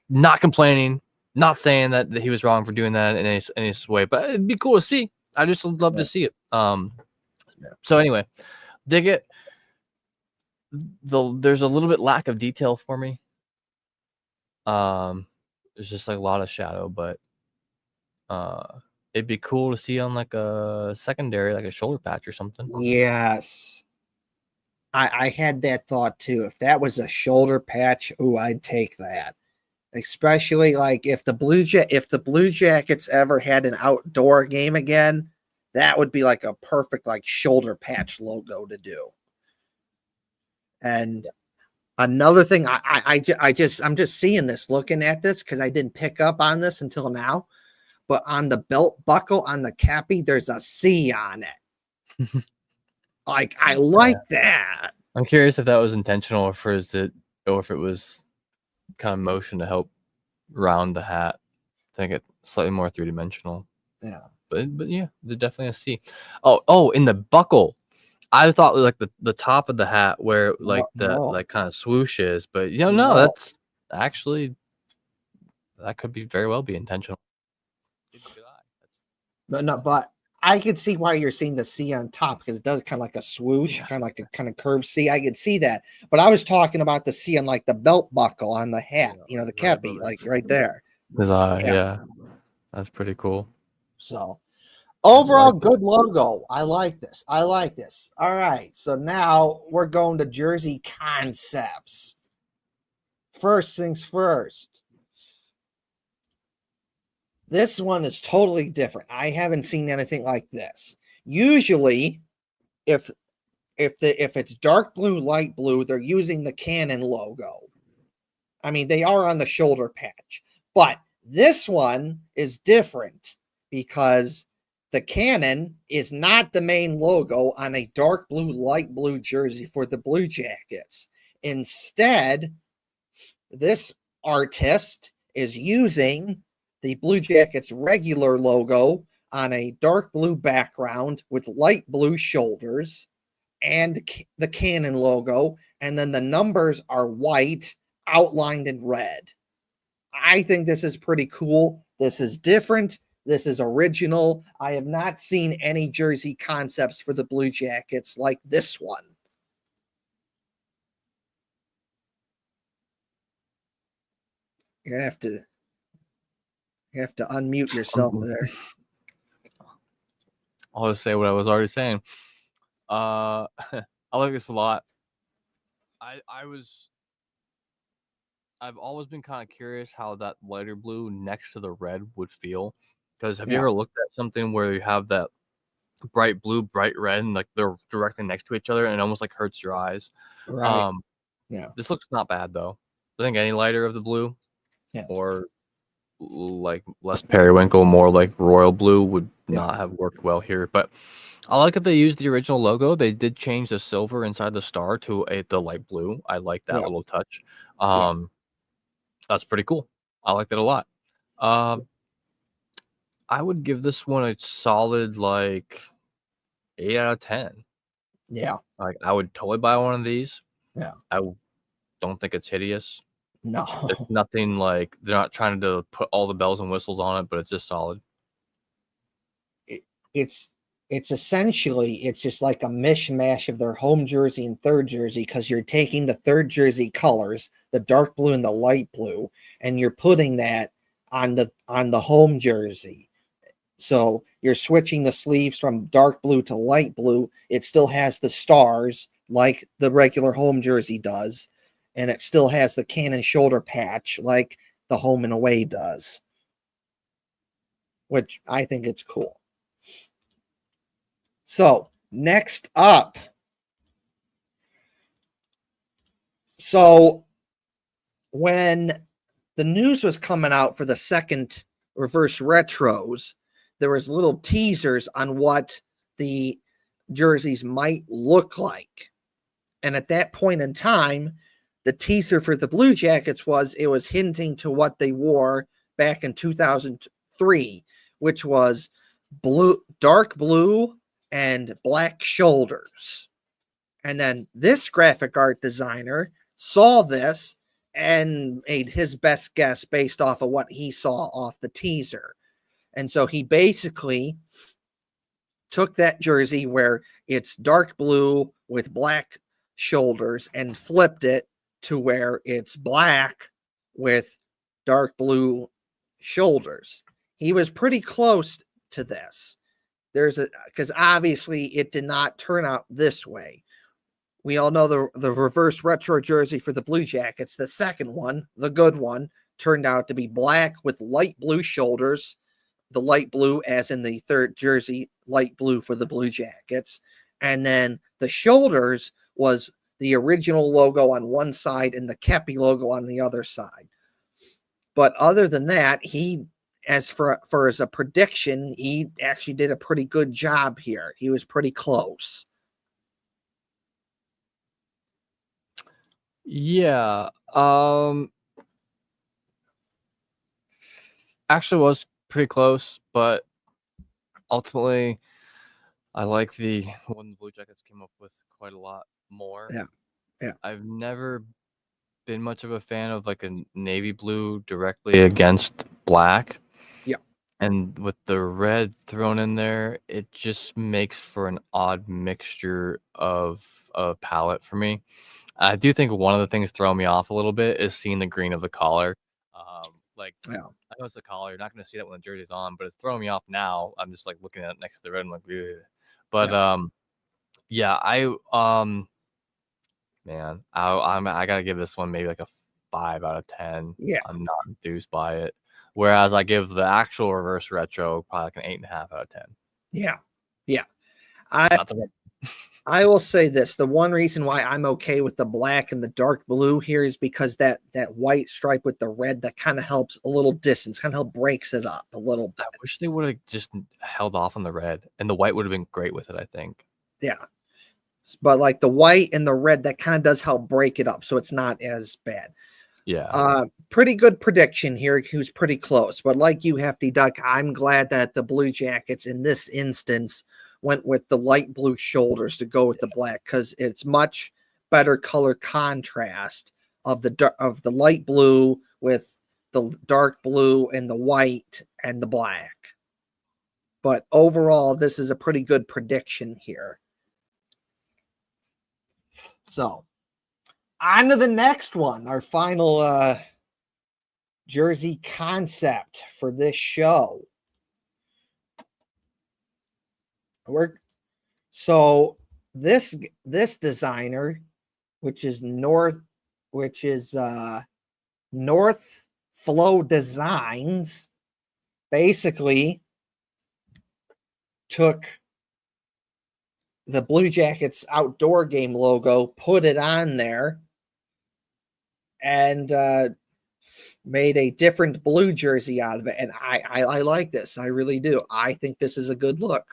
not complaining, not saying that he was wrong for doing that in any way, but it'd be cool to see. I just would love to see it. So anyway, dig it. There's a little bit lack of detail for me. There's just like a lot of shadow, but it'd be cool to see on like a secondary, like a shoulder patch or something. Yes. I had that thought too. If that was a shoulder patch, I'd take that. Especially like if the Blue Jackets ever had an outdoor game again, that would be like a perfect like shoulder patch logo to do. And another thing, I'm just seeing this, looking at this, because I didn't pick up on this until now. But on the belt buckle on the cappy, there's a C on it. Like, I like that. I'm curious if that was intentional, or if it was kind of motion to help round the hat, to make it slightly more three-dimensional. Yeah. But yeah, there's definitely a C. Oh, in the buckle, I thought like the top of the hat where like like kind of swoosh is, but no, that's actually, that could be very well be intentional. But I could see why you're seeing the C on top, because it does kind of like a swoosh, kind of like a kind of curved C. I could see that, but I was talking about the C on like the belt buckle on the hat, the cappy, like right there. Yeah, that's pretty cool. So overall, good logo. I like this. All right, so now we're going to jersey concepts. First things first. This one is totally different. I haven't seen anything like this. Usually, if it's dark blue, light blue, they're using the Canon logo. I mean, they are on the shoulder patch, but this one is different because the Canon is not the main logo on a dark blue, light blue jersey for the Blue Jackets. Instead, this artist is using the Blue Jackets regular logo on a dark blue background with light blue shoulders and the Canon logo, and then the numbers are white outlined in red. I think this is pretty cool. This is different. This is original. I have not seen any jersey concepts for the Blue Jackets like this one. You have to unmute yourself there. I'll just say what I was already saying. I like this a lot. I've always been kind of curious how that lighter blue next to the red would feel. Because have you ever looked at something where you have that bright blue, bright red, and like they're directly next to each other, and it almost like hurts your eyes? Right. Yeah. This looks not bad though. I think any lighter of the blue, Yeah. or like less periwinkle, more like royal blue would Yeah. not have worked well here. But I like that they used the original logo. They did change the silver inside the star to the light blue. I like that Yeah. little touch. Yeah. That's pretty cool. I like that a lot. I would give this one a solid like 8 out of 10. Yeah. Like I would totally buy one of these. Yeah. I don't think it's hideous. No. It's nothing like they're not trying to put all the bells and whistles on it, but it's just solid. It's essentially, it's just like a mishmash of their home jersey and third jersey, because you're taking the third jersey colors, the dark blue and the light blue, and you're putting that on the home jersey. So you're switching the sleeves from dark blue to light blue. It still has the stars like the regular home jersey does, and it still has the cannon shoulder patch like the home and away does, which I think it's cool. So next up, so when the news was coming out for the second reverse retros, there was little teasers on what the jerseys might look like. And at that point in time, the teaser for the Blue Jackets was hinting to what they wore back in 2003, which was dark blue and black shoulders. And then this graphic art designer saw this and made his best guess based off of what he saw off the teaser. And so he basically took that jersey where it's dark blue with black shoulders and flipped it to where it's black with dark blue shoulders. He was pretty close to this. Because obviously it did not turn out this way. We all know the reverse retro jersey for the Blue Jackets, the second one, the good one, turned out to be black with light blue shoulders. The light blue, as in the third jersey, light blue for the Blue Jackets. And then the shoulders was the original logo on one side and the Kepi logo on the other side. But other than that, as a prediction, he actually did a pretty good job here. He was pretty close. Yeah. Actually was pretty close, but ultimately I like the one the Blue Jackets came up with quite a lot more. Yeah. Yeah. I've never been much of a fan of like a navy blue directly against black. Yeah. And with the red thrown in there, it just makes for an odd mixture of a palette for me. I do think one of the things throwing me off a little bit is seeing the green of the collar. Yeah. I know it's the collar. You're not going to see that when the jersey's on, but it's throwing me off now. I'm just like looking at it next to the red. I'm like, ugh. But yeah, man, I gotta give this one maybe like a 5 out of 10. Yeah. I'm not enthused by it. Whereas I give the actual reverse retro probably like an 8.5 out of 10. Yeah. Yeah. I will say this. The one reason why I'm okay with the black and the dark blue here is because that white stripe with the red, that kind of helps a little distance, kind of help breaks it up a little bit. I wish they would have just held off on the red, and the white would have been great with it, I think. Yeah. But like the white and the red, that kind of does help break it up, so it's not as bad. Yeah. Pretty good prediction here. He was pretty close. But like you, Hefty Duck, I'm glad that the Blue Jackets in this instance went with the light blue shoulders to go with the black, because it's much better color contrast of the light blue with the dark blue and the white and the black. But overall, this is a pretty good prediction here. So, on to the next one, our final jersey concept for this show. This designer, which is North Flow Designs, basically took the Blue Jackets outdoor game logo, put it on there, and made a different blue jersey out of it. And I like this. I really do. I think this is a good look.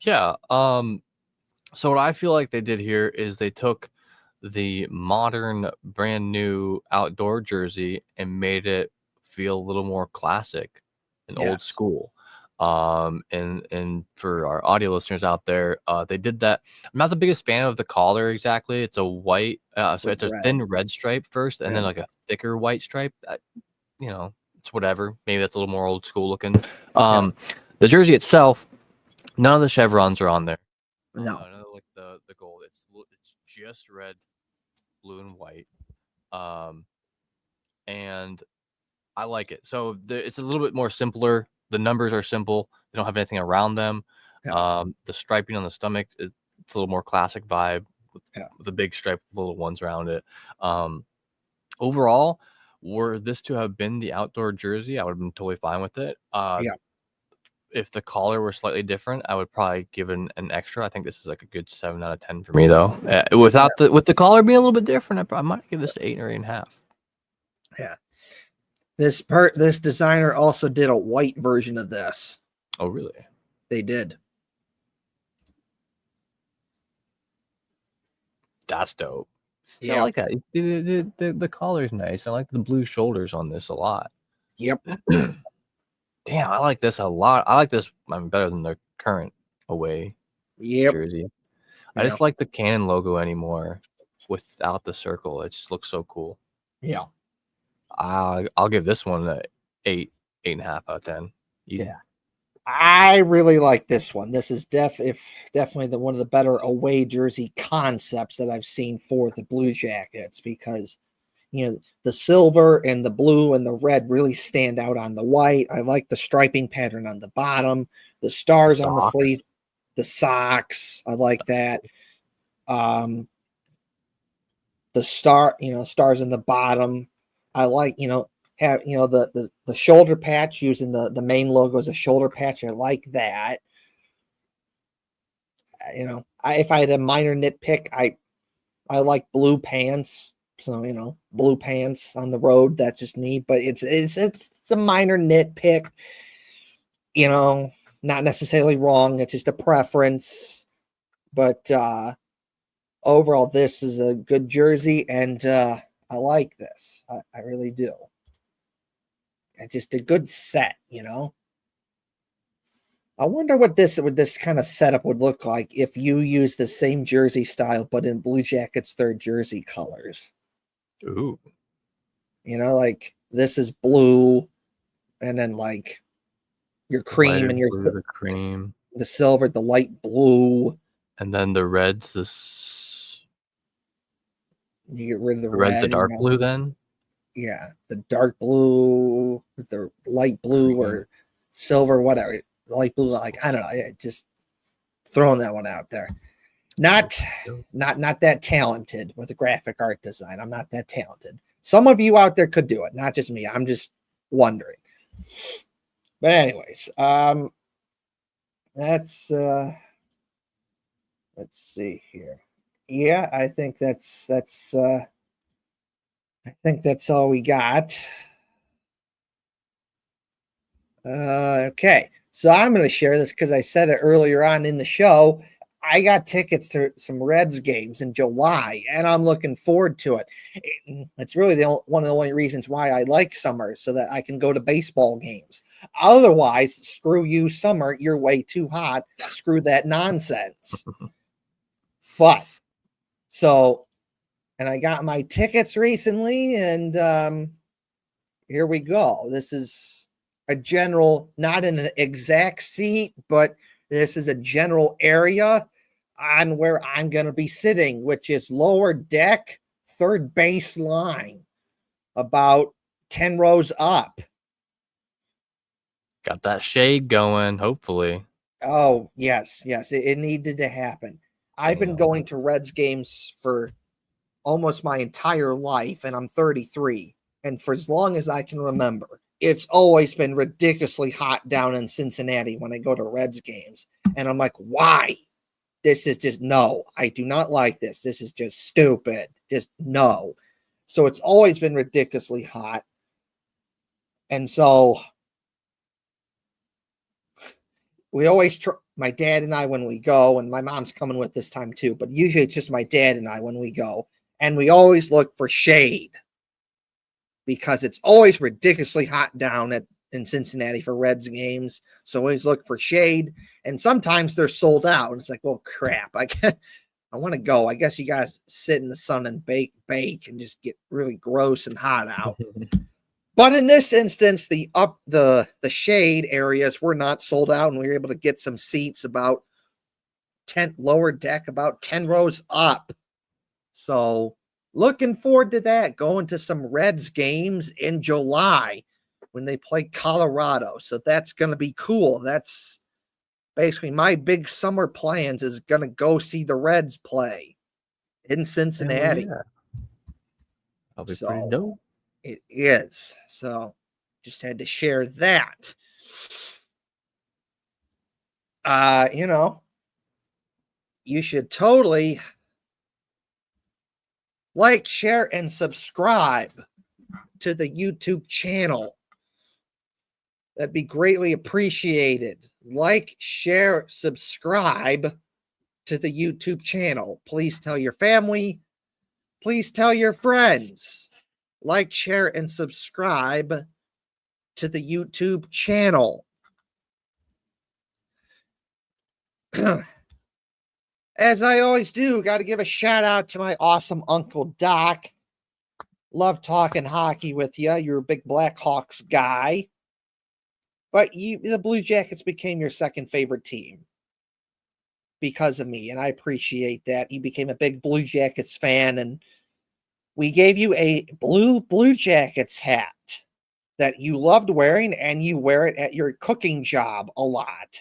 Yeah. So what I feel like they did here is they took the modern, brand new outdoor jersey and made it feel a little more classic and old Yes. school. And for our audio listeners out there, they did that. I'm not the biggest fan of the collar exactly. It's a white, so With it's a red. thin red stripe first, and then Yeah. like a thicker white stripe. You know, it's whatever. Maybe that's a little more old school looking. The jersey itself, none of the chevrons are on there. No. None of like the gold. It's just red, blue, and white. And I like it. So it's a little bit more simpler. The numbers are simple. They don't have anything around them. Yeah. The striping on the stomach, it's a little more classic vibe with, Yeah. with the big stripe, little ones around it. Overall, were this to have been the outdoor jersey, I would have been totally fine with it. Yeah. If the collar were slightly different, I would probably give an extra. I think this is like a good 7 out of 10 for me, though. With the collar being a little bit different, I might give this 8 or 8.5. Yeah. This designer also did a white version of this. Oh, really? They did. That's dope. See, Yeah. I like that. The collar's nice. I like the blue shoulders on this a lot. Yep. Damn, I like this a lot. I like this better than the current away Yep. jersey. I just like the Canon logo anymore without the circle. It just looks so cool. Yeah. I'll give this one a 8.5 out of 10. Easy. Yeah. I really like this one. This is definitely one of the better away jersey concepts that I've seen for the Blue Jackets, because the silver and the blue and the red really stand out on the white. I like the striping pattern on the bottom, the stars on the sleeve, the socks. I like that. Cool. The stars in the bottom. I like, have the shoulder patch, using the main logo as a shoulder patch. I like that. If I had a minor nitpick, I like blue pants. So blue pants on the road. That's just me. But it's a minor nitpick. Not necessarily wrong. It's just a preference. But overall, this is a good jersey, and I like this. I really do. It's just a good set, I wonder what this kind of setup would look like if you use the same jersey style, but in Blue Jackets' third jersey colors. Ooh. Like this is blue, and then like your cream and your blue, the cream, the silver, the light blue, and then the red's you get rid of the red's red, the dark blue then. Yeah, the dark blue, the light blue, or silver, whatever. Light blue, like I don't know, just throwing that one out there. Not that talented with the graphic art design. I'm not that talented. Some of you out there could do it, not just me. I'm just wondering. But anyways, let's see here. Yeah, I think that's all we got. Okay, so I'm going to share this because I said it earlier on in the show. I got tickets to some Reds games in July, and I'm looking forward to it. It's really one of the only reasons why I like summer, so that I can go to baseball games. Otherwise, screw you, summer. You're way too hot. Screw that nonsense. But and I got my tickets recently, and here we go. This is a general, not in an exact seat, but this is a general area on where I'm going to be sitting, which is lower deck, third base line, about 10 rows up. Got that shade going, hopefully. Oh, yes. It needed to happen. I've been going to Reds games for almost my entire life, and I'm 33. And for as long as I can remember, it's always been ridiculously hot down in Cincinnati when I go to Reds games. And I'm like, why? This is just, no, I do not like this. This is just stupid. Just no. So it's always been ridiculously hot. And so we always my dad and I when we go, and my mom's coming with this time too, but usually it's just my dad and I when we go, and we always look for shade because it's always ridiculously hot down in Cincinnati for Reds games. So always look for shade, and sometimes they're sold out. And it's like, well, crap, I want to go. I guess you guys sit in the sun and bake, and just get really gross and hot out. But in this instance, the shade areas were not sold out, and we were able to get some seats about 10 lower deck, about 10 rows up. So looking forward to that, going to some Reds games in July when they play Colorado. So that's going to be cool. That's basically my big summer plans, is going to go see the Reds play in Cincinnati. Yeah. That'll be pretty dope. It is. So just had to share that. You should totally like, share, and subscribe to the YouTube channel. That'd be greatly appreciated. Like, share, subscribe to the YouTube channel. Please tell your family. Please tell your friends. Like, share, and subscribe to the YouTube channel. As I always do, got to give a shout out to my awesome Uncle Doc. Love talking hockey with you. You're a big Blackhawks guy. But the Blue Jackets became your second favorite team because of me, and I appreciate that. You became a big Blue Jackets fan, and we gave you a Blue Jackets hat that you loved wearing, and you wear it at your cooking job a lot.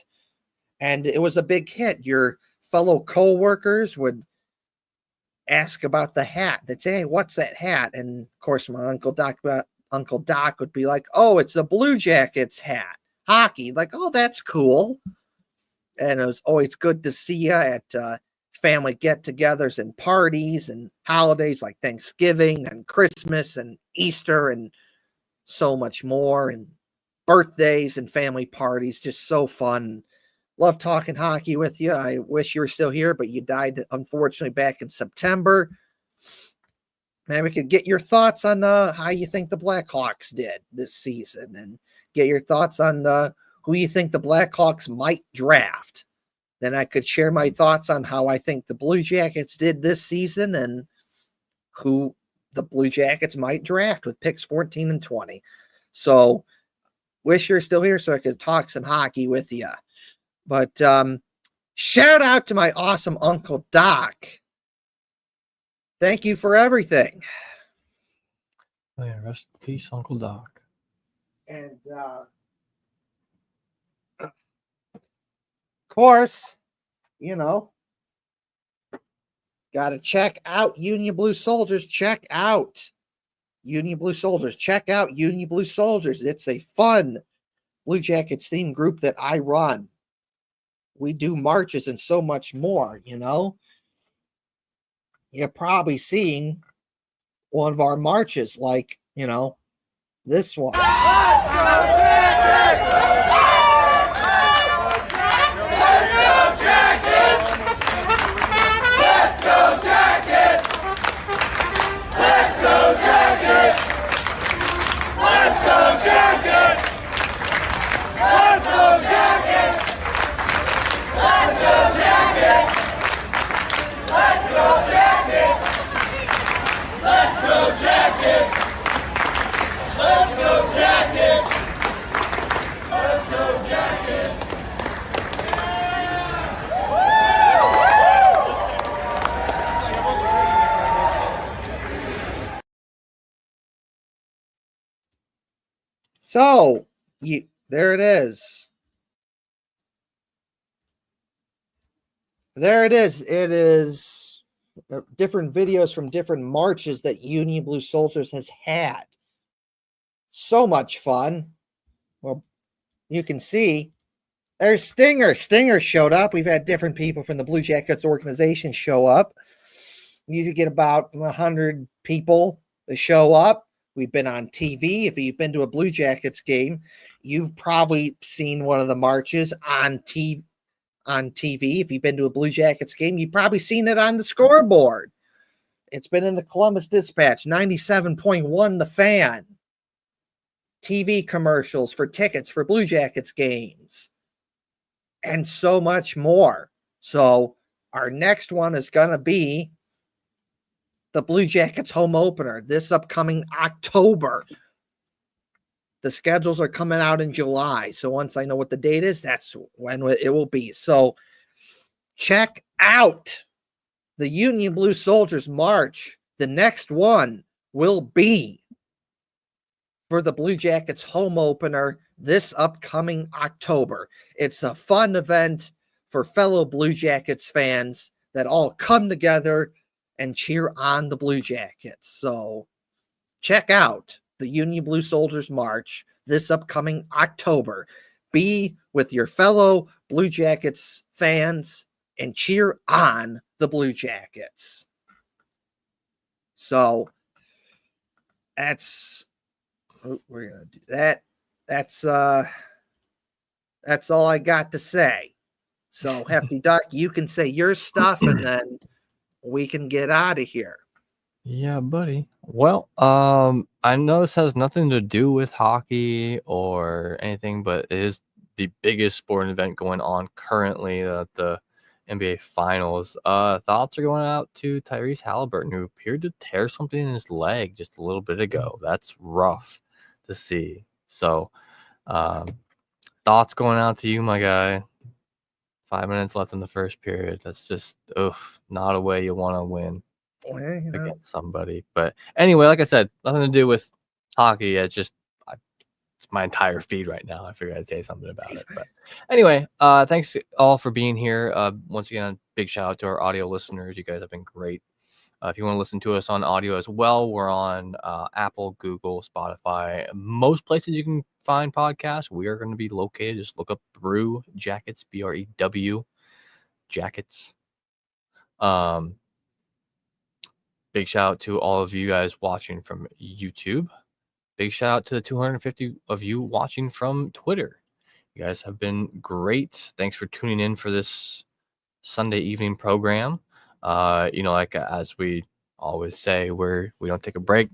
And it was a big hit. Your fellow co-workers would ask about the hat. They'd say, hey, what's that hat? And of course, my Uncle Doc would be like, oh, it's a Blue Jackets hat. Hockey. Like, oh, that's cool. And it was always good to see you at family get-togethers and parties and holidays like Thanksgiving and Christmas and Easter and so much more, and birthdays and family parties. Just so fun. Love talking hockey with you. I wish you were still here, but you died, unfortunately, back in September. Maybe we could get your thoughts on how you think the Blackhawks did this season, and get your thoughts on who you think the Blackhawks might draft. Then I could share my thoughts on how I think the Blue Jackets did this season and who the Blue Jackets might draft with picks 14 and 20. So wish you're still here so I could talk some hockey with you. But shout out to my awesome Uncle Doc. Thank you for everything. Oh yeah, rest in peace, Uncle Doc. And of course, got to check out Union Blue Soldiers. Check out Union Blue Soldiers. Check out Union Blue Soldiers. It's a fun Blue Jackets themed group that I run. We do marches and so much more, You're probably seeing one of our marches, like, this one. So, there it is. There it is. It is different videos from different marches that Union Blue Soldiers has had. So much fun. Well, you can see there's Stinger. Stinger showed up. We've had different people from the Blue Jackets organization show up. We usually get about 100 people to show up. We've been on TV. If you've been to a Blue Jackets game, you've probably seen one of the marches on TV. If you've been to a Blue Jackets game, you've probably seen it on the scoreboard. It's been in the Columbus Dispatch, 97.1 The Fan. TV commercials for tickets for Blue Jackets games, and so much more. So our next one is going to be the Blue Jackets home opener this upcoming October. The schedules are coming out in July. So once I know what the date is, that's when it will be. So check out the Union Blue Soldiers March. The next one will be for the Blue Jackets home opener this upcoming October. It's a fun event for fellow Blue Jackets fans that all come together and cheer on the Blue Jackets. So check out the Union Blue Soldiers March this upcoming October. Be with your fellow Blue Jackets fans and cheer on the Blue Jackets. So we're gonna do that. That's all I got to say. So Hefty Duck, you can say your stuff and then we can get out of here. Yeah, buddy. Well, I know this has nothing to do with hockey or anything, but it is the biggest sporting event going on currently, the NBA Finals. Thoughts are going out to Tyrese Halliburton, who appeared to tear something in his leg just a little bit ago. That's rough to see. So, thoughts going out to you, my guy. 5 minutes left in the first period. That's just, not a way you want to win against somebody. But anyway, like I said, nothing to do with hockey. It's just it's my entire feed right now. I figured I'd say something about it. But anyway, thanks all for being here. Once again, big shout out to our audio listeners. You guys have been great. If you want to listen to us on audio as well, we're on Apple, Google, Spotify, most places you can find podcasts. We are going to be located. Just look up Brew Jackets, BREW Jackets. Big shout out to all of you guys watching from YouTube. Big shout out to the 250 of you watching from Twitter. You guys have been great. Thanks for tuning in for this Sunday evening program. Like as we always say, we don't take a break.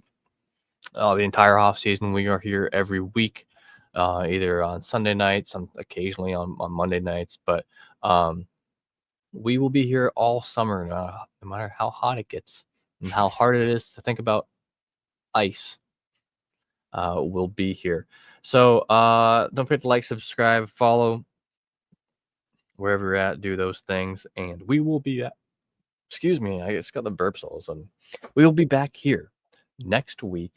The entire off season, we are here every week, either on Sunday nights, occasionally on Monday nights, but we will be here all summer, no matter how hot it gets and how hard it is to think about ice. We'll be here. So don't forget to like, subscribe, follow wherever you're at. Do those things, and we will be at. Excuse me, I just got the burps all of a sudden. We will be back here next week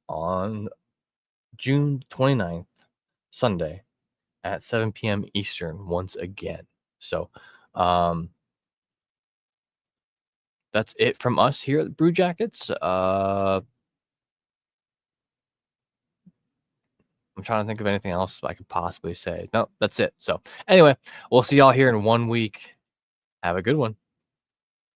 on June 29th, Sunday, at 7 p.m. Eastern once again. So that's it from us here at Brew Jackets. I'm trying to think of anything else I could possibly say. No, that's it. So anyway, we'll see y'all here in 1 week. Have a good one.